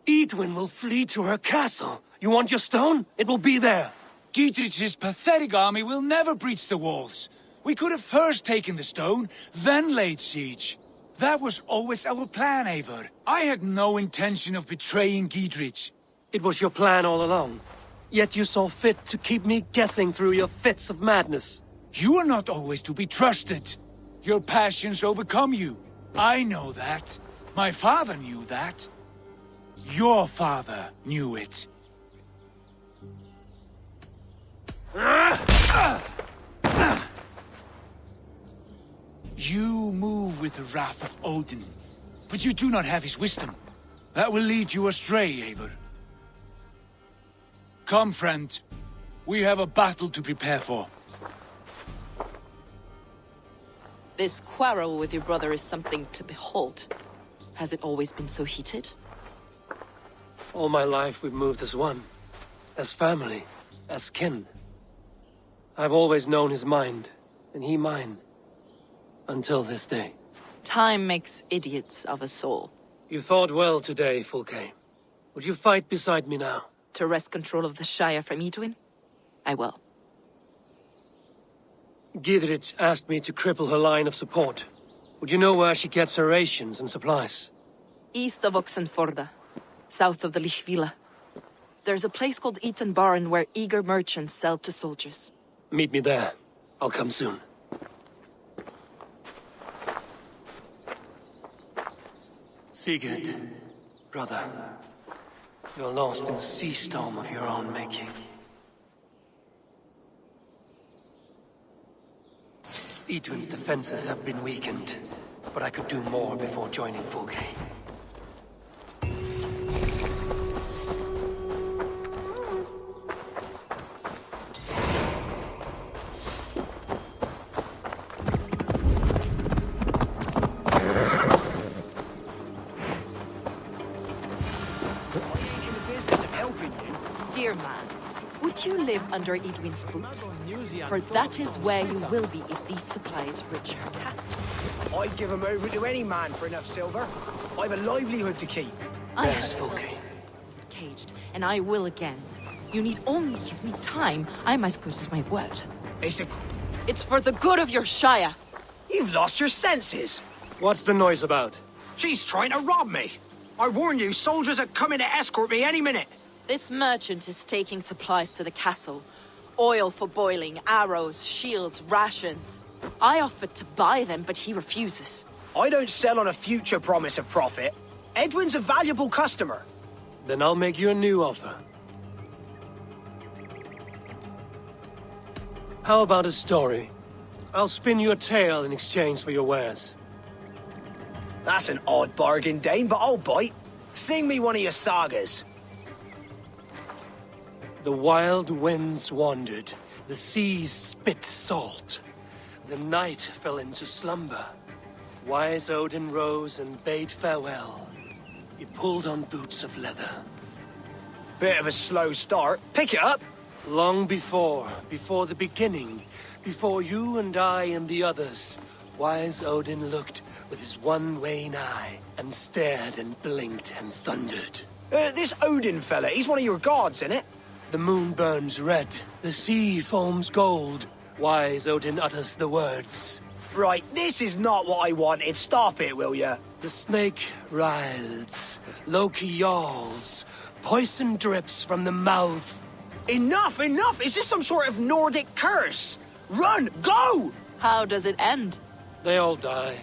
Eadwyn will flee to her castle. You want your stone? It will be there. Geadric's pathetic army will never breach the walls. We could have first taken the stone, then laid siege. That was always our plan, Eivor. I had no intention of betraying Geadric. It was your plan all along. Yet you saw fit to keep me guessing through your fits of madness. You are not always to be trusted. Your passions overcome you. I know that. My father knew that. Your father knew it. You move with the wrath of Odin, but you do not have his wisdom. That will lead you astray, Eivor. Come, friend. We have a battle to prepare for. This quarrel with your brother is something to behold. Has it always been so heated? All my life we've moved as one. As family. As kin. I've always known his mind, and he mine. Until this day. Time makes idiots of us all. You fought well today, Fulke. Would you fight beside me now? To wrest control of the Shire from Eadwyn? I will. Geadric asked me to cripple her line of support. Would you know where she gets her rations and supplies? East of Oxenforda, south of the Lichvila. There's a place called Eaton Barn where eager merchants sell to soldiers. Meet me there. I'll come soon. Sigurd, brother, you're lost in a sea storm of your own making. Eadwyn's defenses have been weakened, but I could do more before joining Fulke. Dear man, would you live under Eadwyn's boot? For that is where you will be if these supplies reach her castle. I'd give him over to any man for enough silver. I've a livelihood to keep. There's Fulke. Caged, and I will again. You need only give me time. I'm as good as my word. It's for the good of your Shire. You've lost your senses. What's the noise about? She's trying to rob me. I warned you, soldiers are coming to escort me any minute. This merchant is taking supplies to the castle. Oil for boiling, arrows, shields, rations. I offered to buy them, but he refuses. I don't sell on a future promise of profit. Eadwyn's a valuable customer. Then I'll make you a new offer. How about a story? I'll spin you a tale in exchange for your wares. That's an odd bargain, Dane, but I'll bite. Sing me one of your sagas. The wild winds wandered, the seas spit salt. The night fell into slumber. Wise Odin rose and bade farewell. He pulled on boots of leather. Bit of a slow start. Pick it up. Long before the beginning, before you and I and the others, Wise Odin looked with his one wan eye and stared and blinked and thundered. This Odin fella, he's one of your gods, innit? The moon burns red, the sea foams gold. Wise Odin utters the words. Right, this is not what I wanted. Stop it, will ya? The snake writhes, Loki yawls, poison drips from the mouth. Enough, enough! Is this some sort of Nordic curse? Run, go! How does it end? They all die.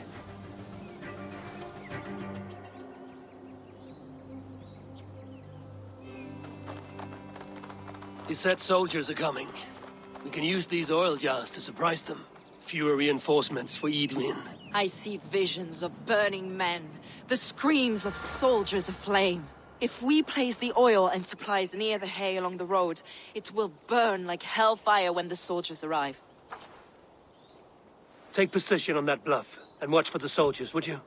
He said soldiers are coming. We can use these oil jars to surprise them. Fewer reinforcements for Eadwyn. I see visions of burning men, the screams of soldiers aflame. If we place the oil and supplies near the hay along the road, it will burn like hellfire when the soldiers arrive. Take position on that bluff, and watch for the soldiers, would you?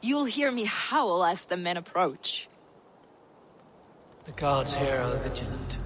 You'll hear me howl as the men approach. The guards here are vigilant.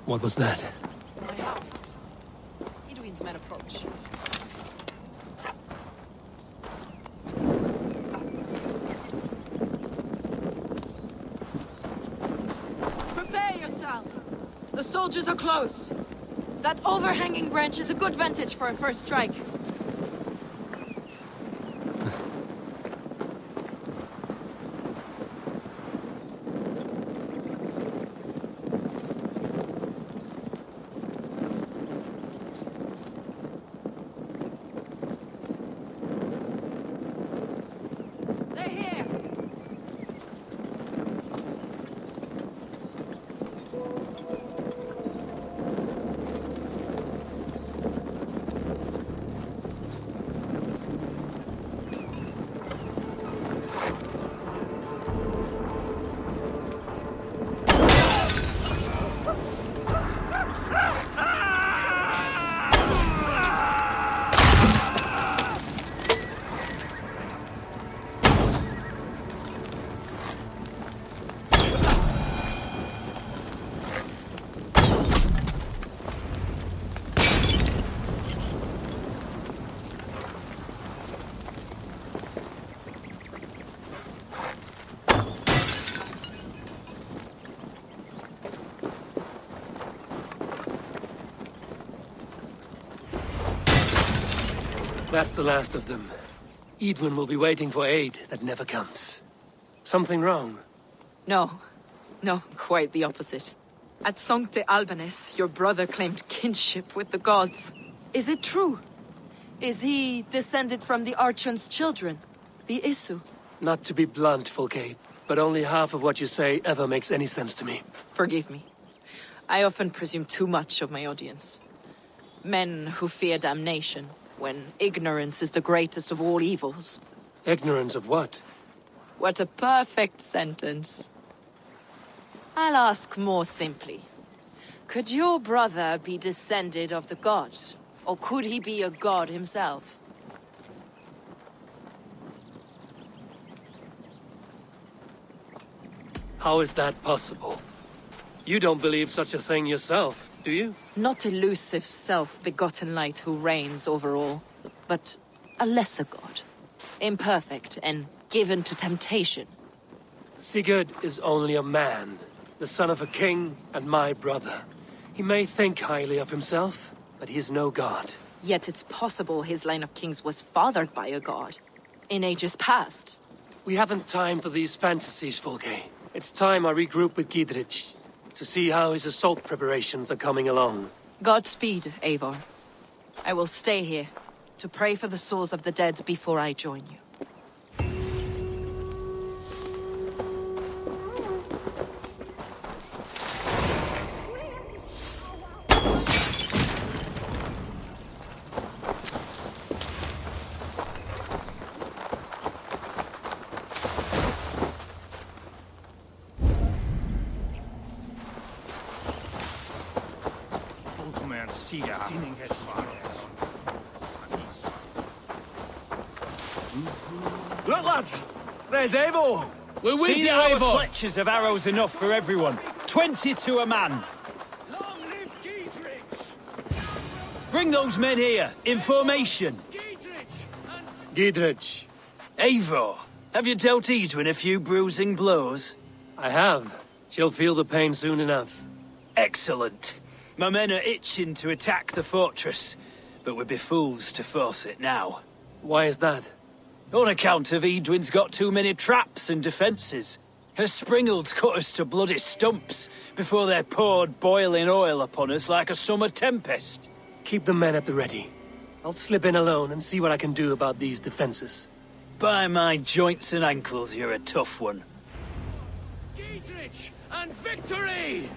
What was that? My howl. Eadwyn's men approach. Prepare yourself! The soldiers are close. That overhanging branch is a good vantage for a first strike. That's the last of them. Eadwyn will be waiting for aid that never comes. Something wrong? No. No, quite the opposite. At St.Albanes, your brother claimed kinship with the gods. Is it true? Is he descended from the Archon's children, the Isu? Not to be blunt, Fulke, but only half of what you say ever makes any sense to me. Forgive me. I often presume too much of my audience. Men who fear damnation, when ignorance is the greatest of all evils. Ignorance of what? What a perfect sentence. I'll ask more simply. Could your brother be descended of the gods? Or could he be a god himself? How is that possible? You don't believe such a thing yourself, do you? Not elusive self-begotten light who reigns over all, but a lesser god. Imperfect and given to temptation. Sigurd is only a man, the son of a king and my brother. He may think highly of himself, but he is no god. Yet it's possible his line of kings was fathered by a god, in ages past. We haven't time for these fantasies, Fulke. It's time I regroup with Geadric, to see how his assault preparations are coming along. Godspeed, Eivor. I will stay here, to pray for the souls of the dead before I join you. Look, lads! There's Eivor! We're with See you, our Eivor. fletchers of arrows enough for everyone. 20 to a man. Long live Geadric! Bring those men here, in formation. Geadric. Eivor, have you dealt Eadwyn a few bruising blows? I have. She'll feel the pain soon enough. Excellent. My men are itching to attack the fortress, but we'd be fools to force it now. Why is that? On account of Eadwyn's got too many traps and defences. Her springalds cut us to bloody stumps before they poured boiling oil upon us like a summer tempest. Keep the men at the ready. I'll slip in alone and see what I can do about these defences. By my joints and ankles, you're a tough one. Geadric and victory!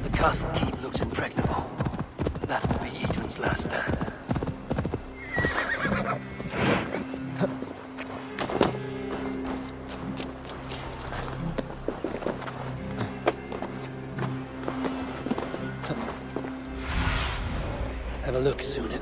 The castle keep looks impregnable. That will be Eadwyn's last stand. Have a look, Sunan.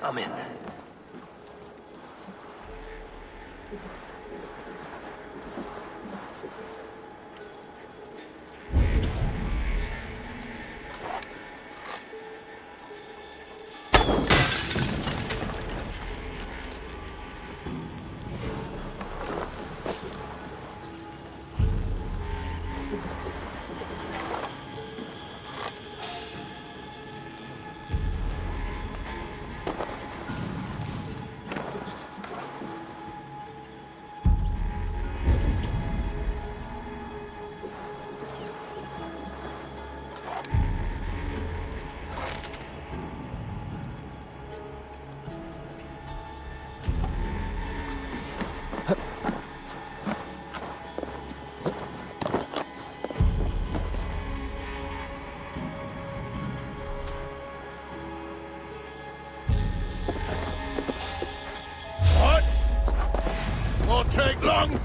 I'm in. Take long!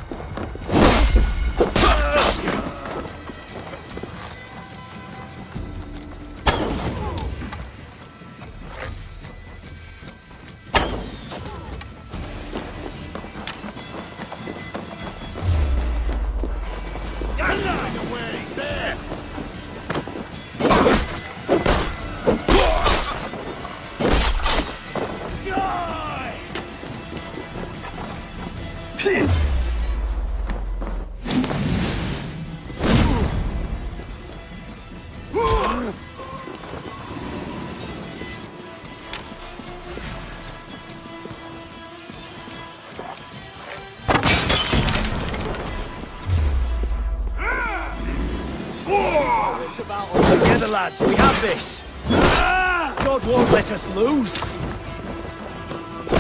Together, lads, we have this. God won't let us lose.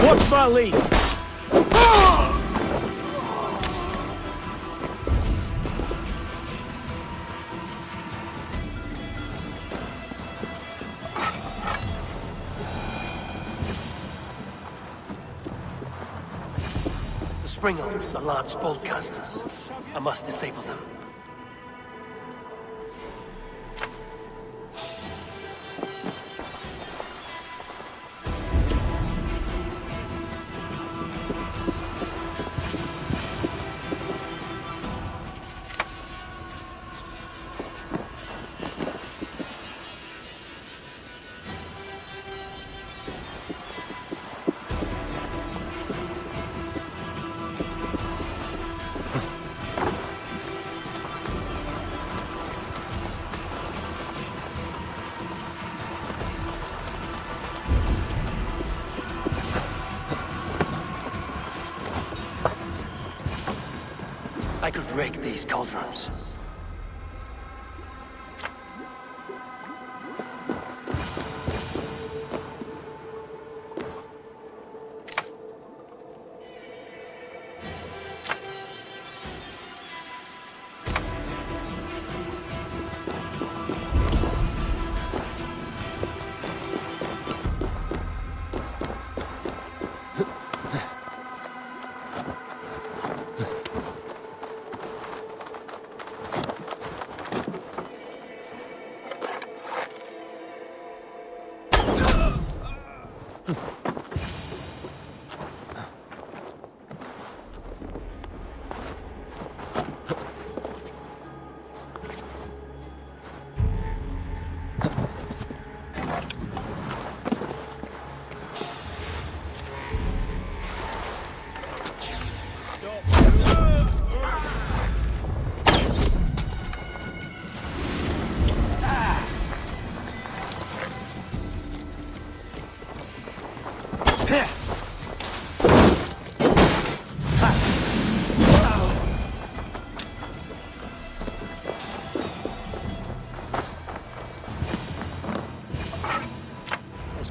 Watch my lead. The springalds are large bolt casters. I must disable them. I could wreck these cauldrons.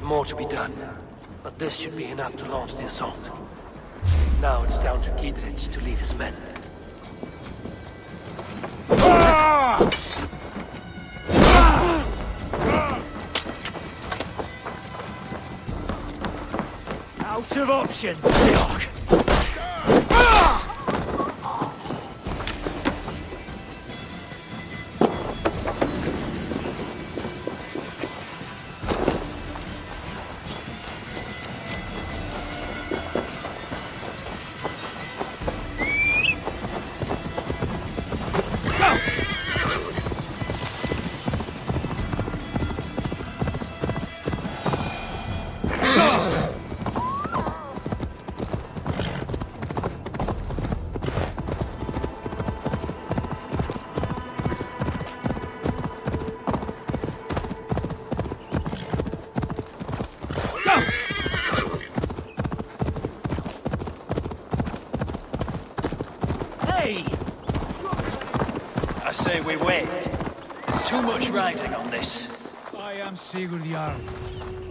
More to be done, but this should be enough to launch the assault. Now it's down to Geadric to lead his men. Out of options, Georg! I say we wait. There's too much riding on this. I am Sigurd Jarl,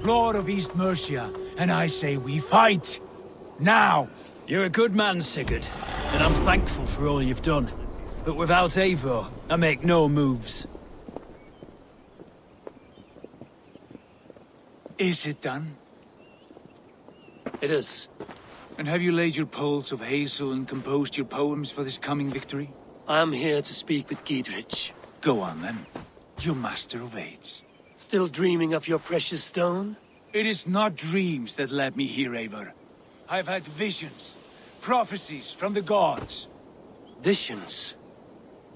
Lord of East Mercia, and I say we fight! Now! You're a good man, Sigurd, and I'm thankful for all you've done. But without Eivor, I make no moves. Is it done? It is. And have you laid your poles of hazel and composed your poems for this coming victory? I am here to speak with Geadric. Go on then, you master of aids. Still dreaming of your precious stone? It is not dreams that led me here, Eivor. I've had visions, prophecies from the gods. Visions?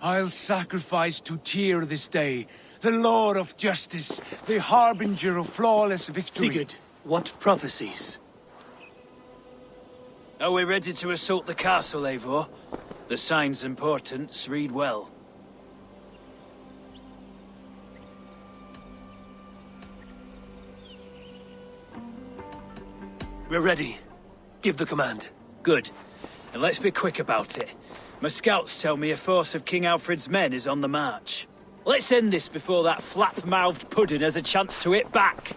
I'll sacrifice to Tyr this day, the Lord of Justice, the harbinger of flawless victory. Sigurd, what prophecies? Are we ready to assault the castle, Eivor? The signs and portents read well. We're ready. Give the command. Good. And let's be quick about it. My scouts tell me a force of King Alfred's men is on the march. Let's end this before that flap-mouthed pudding has a chance to hit back.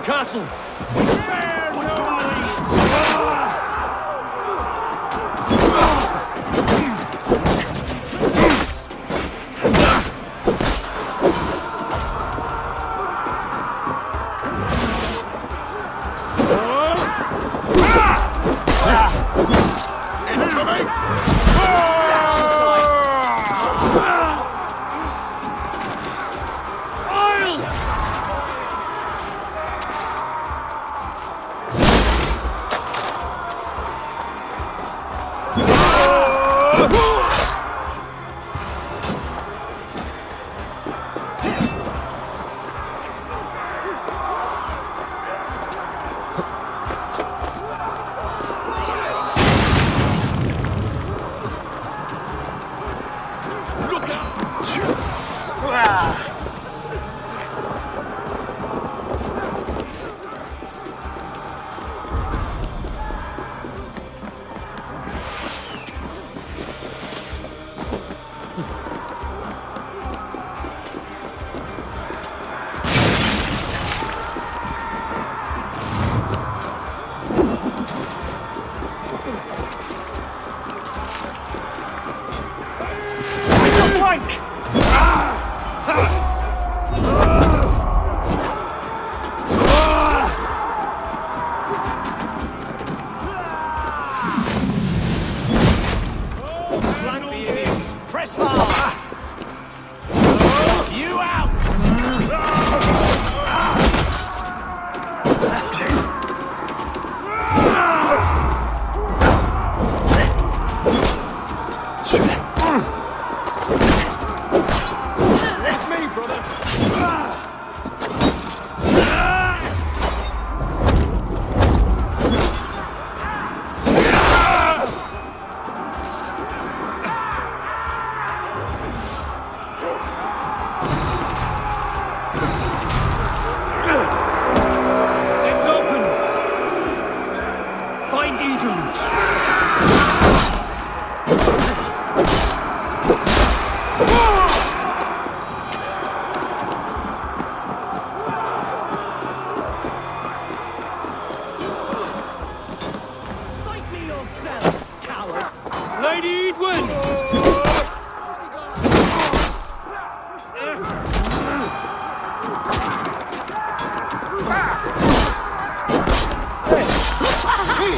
castle!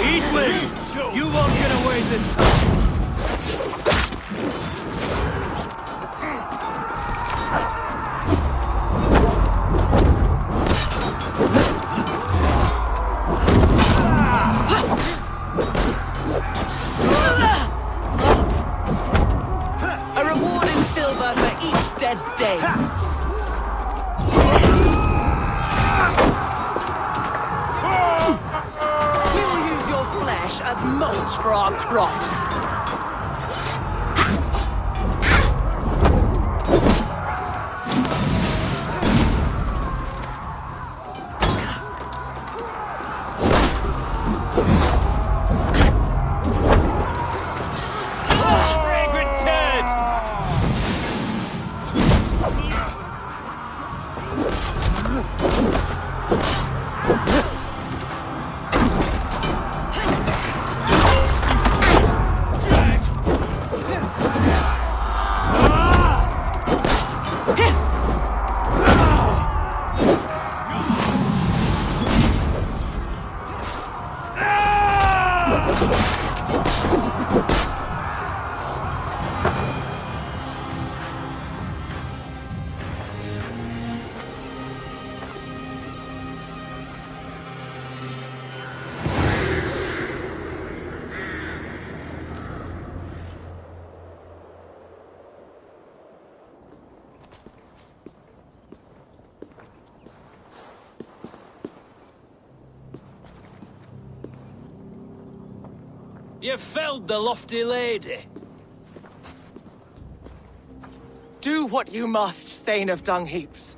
Eadwyn! You won't get away this time! A reward in silver for each dead day. As mulch for our crops. Fragrant turd! You felled the lofty lady. Do what you must, Thane of Dungheaps.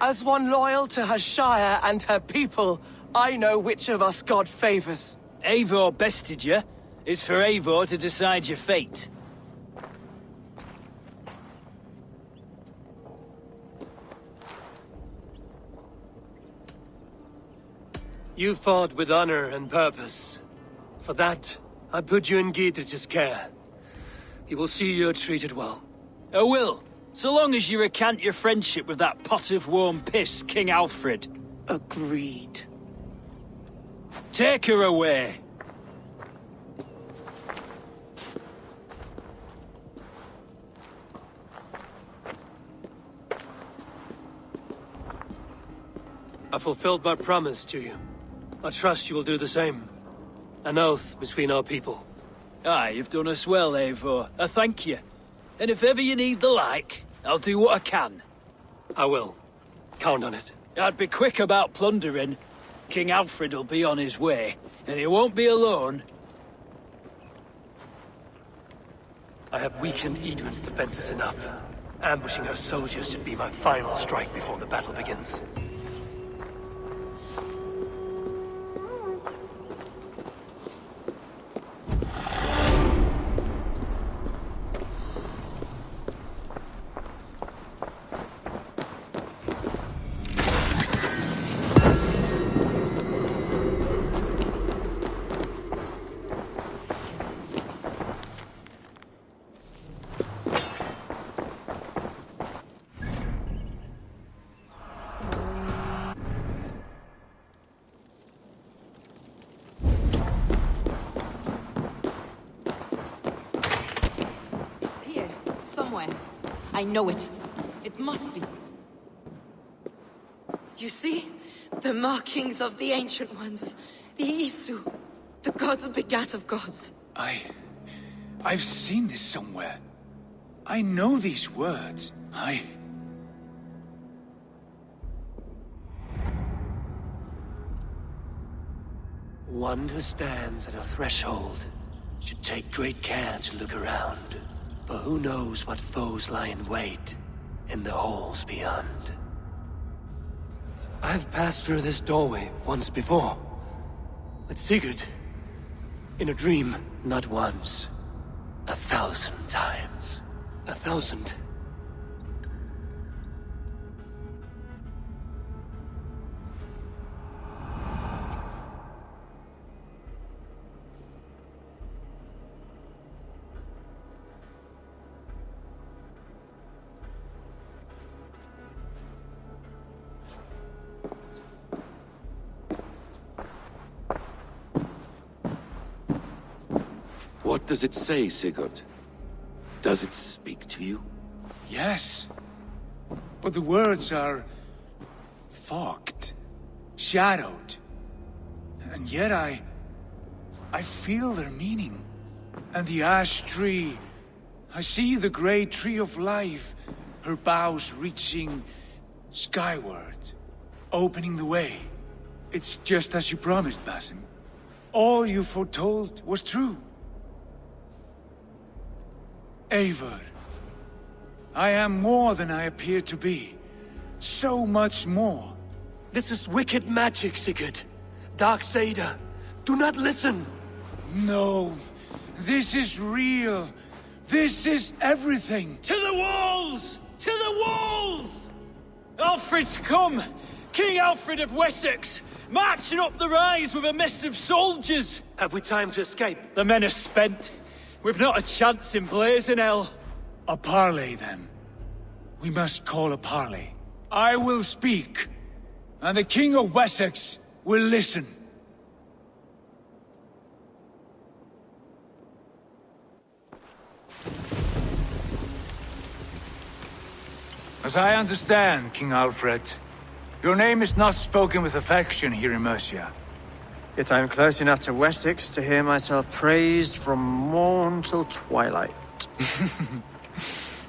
As one loyal to her shire and her people, I know which of us God favors. Eivor bested you. It's for Eivor to decide your fate. You fought with honor and purpose. For that, I put you in Geadric's care. He will see you're treated well. I will, so long as you recant your friendship with that pot of warm piss, King Alfred. Agreed. Take her away. I fulfilled my promise to you. I trust you will do the same. An oath between our people. Aye, you've done us well, Eivor. I thank you. And if ever you need the like, I'll do what I can. I will. Count on it. I'd be quick about plundering. King Alfred will be on his way, and he won't be alone. I have weakened Eadwyn's defenses enough. Ambushing her soldiers should be my final strike before the battle begins. I know it. It must be. You see? The markings of the Ancient Ones. The Isu. The gods begat of gods. I've seen this somewhere. I know these words. One who stands at a threshold should take great care to look around. For who knows what foes lie in wait in the halls beyond. I've passed through this doorway once before. With Sigurd. In a dream. Not once. 1,000 times. 1,000. What does it say, Sigurd? Does it speak to you? Yes. But the words are... fogged. Shadowed. And yet I feel their meaning. And the ash tree... I see the great tree of life, her boughs reaching skyward, opening the way. It's just as you promised, Basim. All you foretold was true. Eivor, I am more than I appear to be. So much more. This is wicked magic, Sigurd. Dark Saida. Do not listen. No. This is real. This is everything. To the walls! To the walls! Alfred's come! King Alfred of Wessex! Marching up the rise with a mess of soldiers! Have we time to escape? The men are spent. We've not a chance in blazing hell. A parley, then. We must call a parley. I will speak, and the King of Wessex will listen. As I understand, King Alfred, your name is not spoken with affection here in Mercia. Yet I am close enough to Wessex to hear myself praised from morn till twilight.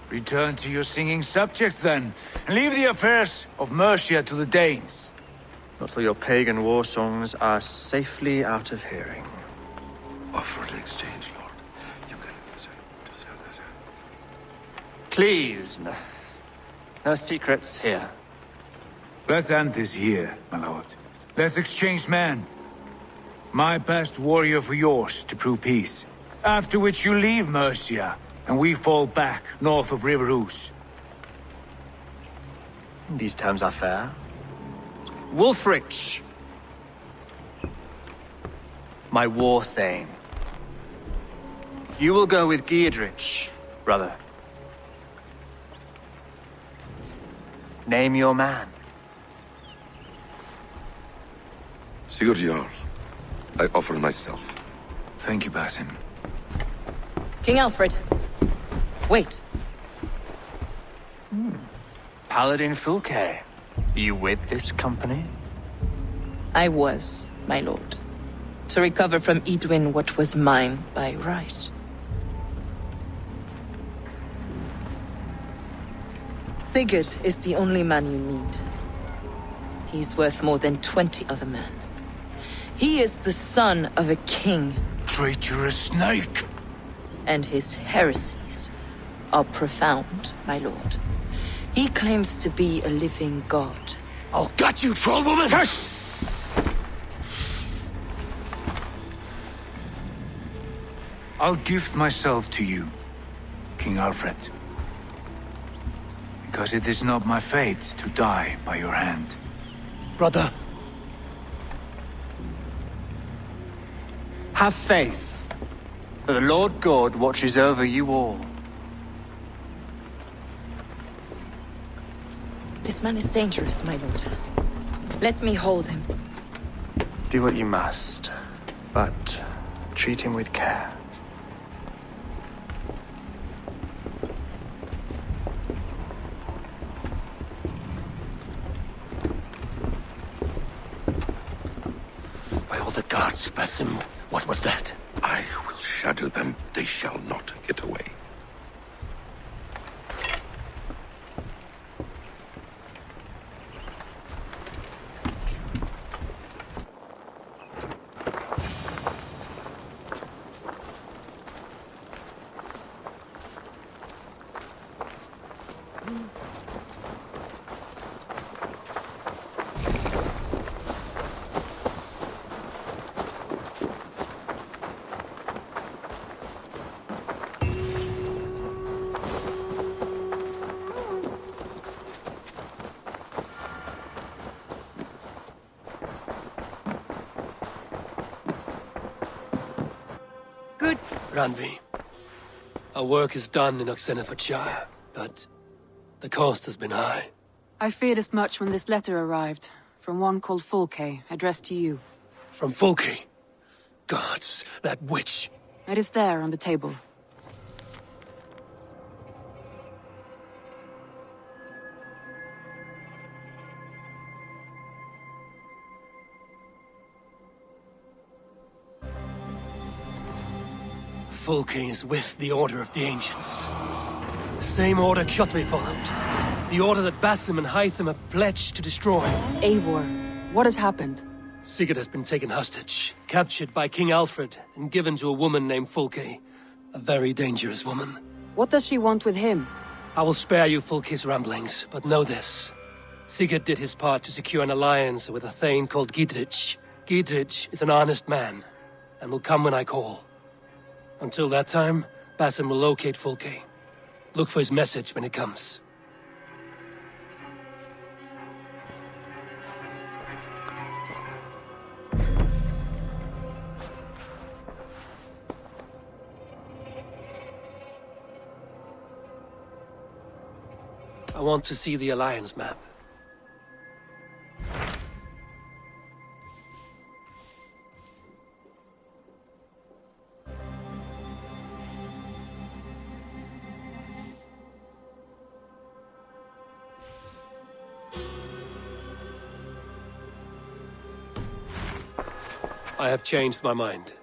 Return to your singing subjects, then, and leave the affairs of Mercia to the Danes. Not till your pagan war songs are safely out of hearing. Offer an exchange, Lord. You can... Please, no secrets here. Let's end this here, my lord. Let's exchange men. My best warrior for yours to prove peace. After which you leave Mercia, and we fall back north of River Ouse. These terms are fair. Wulfrich! my war thane. You will go with Geadric, brother. Name your man. Sigurd Jarl, I offer myself. Thank you, Basim. King Alfred. Wait. Paladin Fulke. You with this company? I was, my lord. To recover from Eadwyn what was mine by right. Sigurd is the only man you need. He's worth more than 20 other men. He is the son of a king. Traitorous snake! And his heresies are profound, my lord. He claims to be a living god. I'll gut you, troll woman! Curse! I'll gift myself to you, King Alfred. Because it is not my fate to die by your hand. Brother. Have faith that the Lord God watches over you all. This man is dangerous, my lord. Let me hold him. Do what you must, but treat him with care. By all the gods, Basim, what was that? I will shatter them. They shall not get away. Good. Randvi, our work is done in Oxenefordscire, but the cost has been high. I feared as much when this letter arrived, from one called Fulke, addressed to you. From Fulke? Gods, that witch. It is there on the table. Fulke is with the Order of the Ancients. The same order Kjotve followed. The order that Basim and Hytham have pledged to destroy. Eivor, what has happened? Sigurd has been taken hostage, captured by King Alfred, and given to a woman named Fulke. A very dangerous woman. What does she want with him? I will spare you Fulke's ramblings, but know this. Sigurd did his part to secure an alliance with a thane called Geadric. Geadric is an honest man, and will come when I call. Until that time, Basim will locate Fulke. Look for his message when it comes. I want to see the Alliance map. I have changed my mind.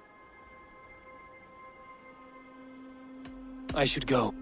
I should go.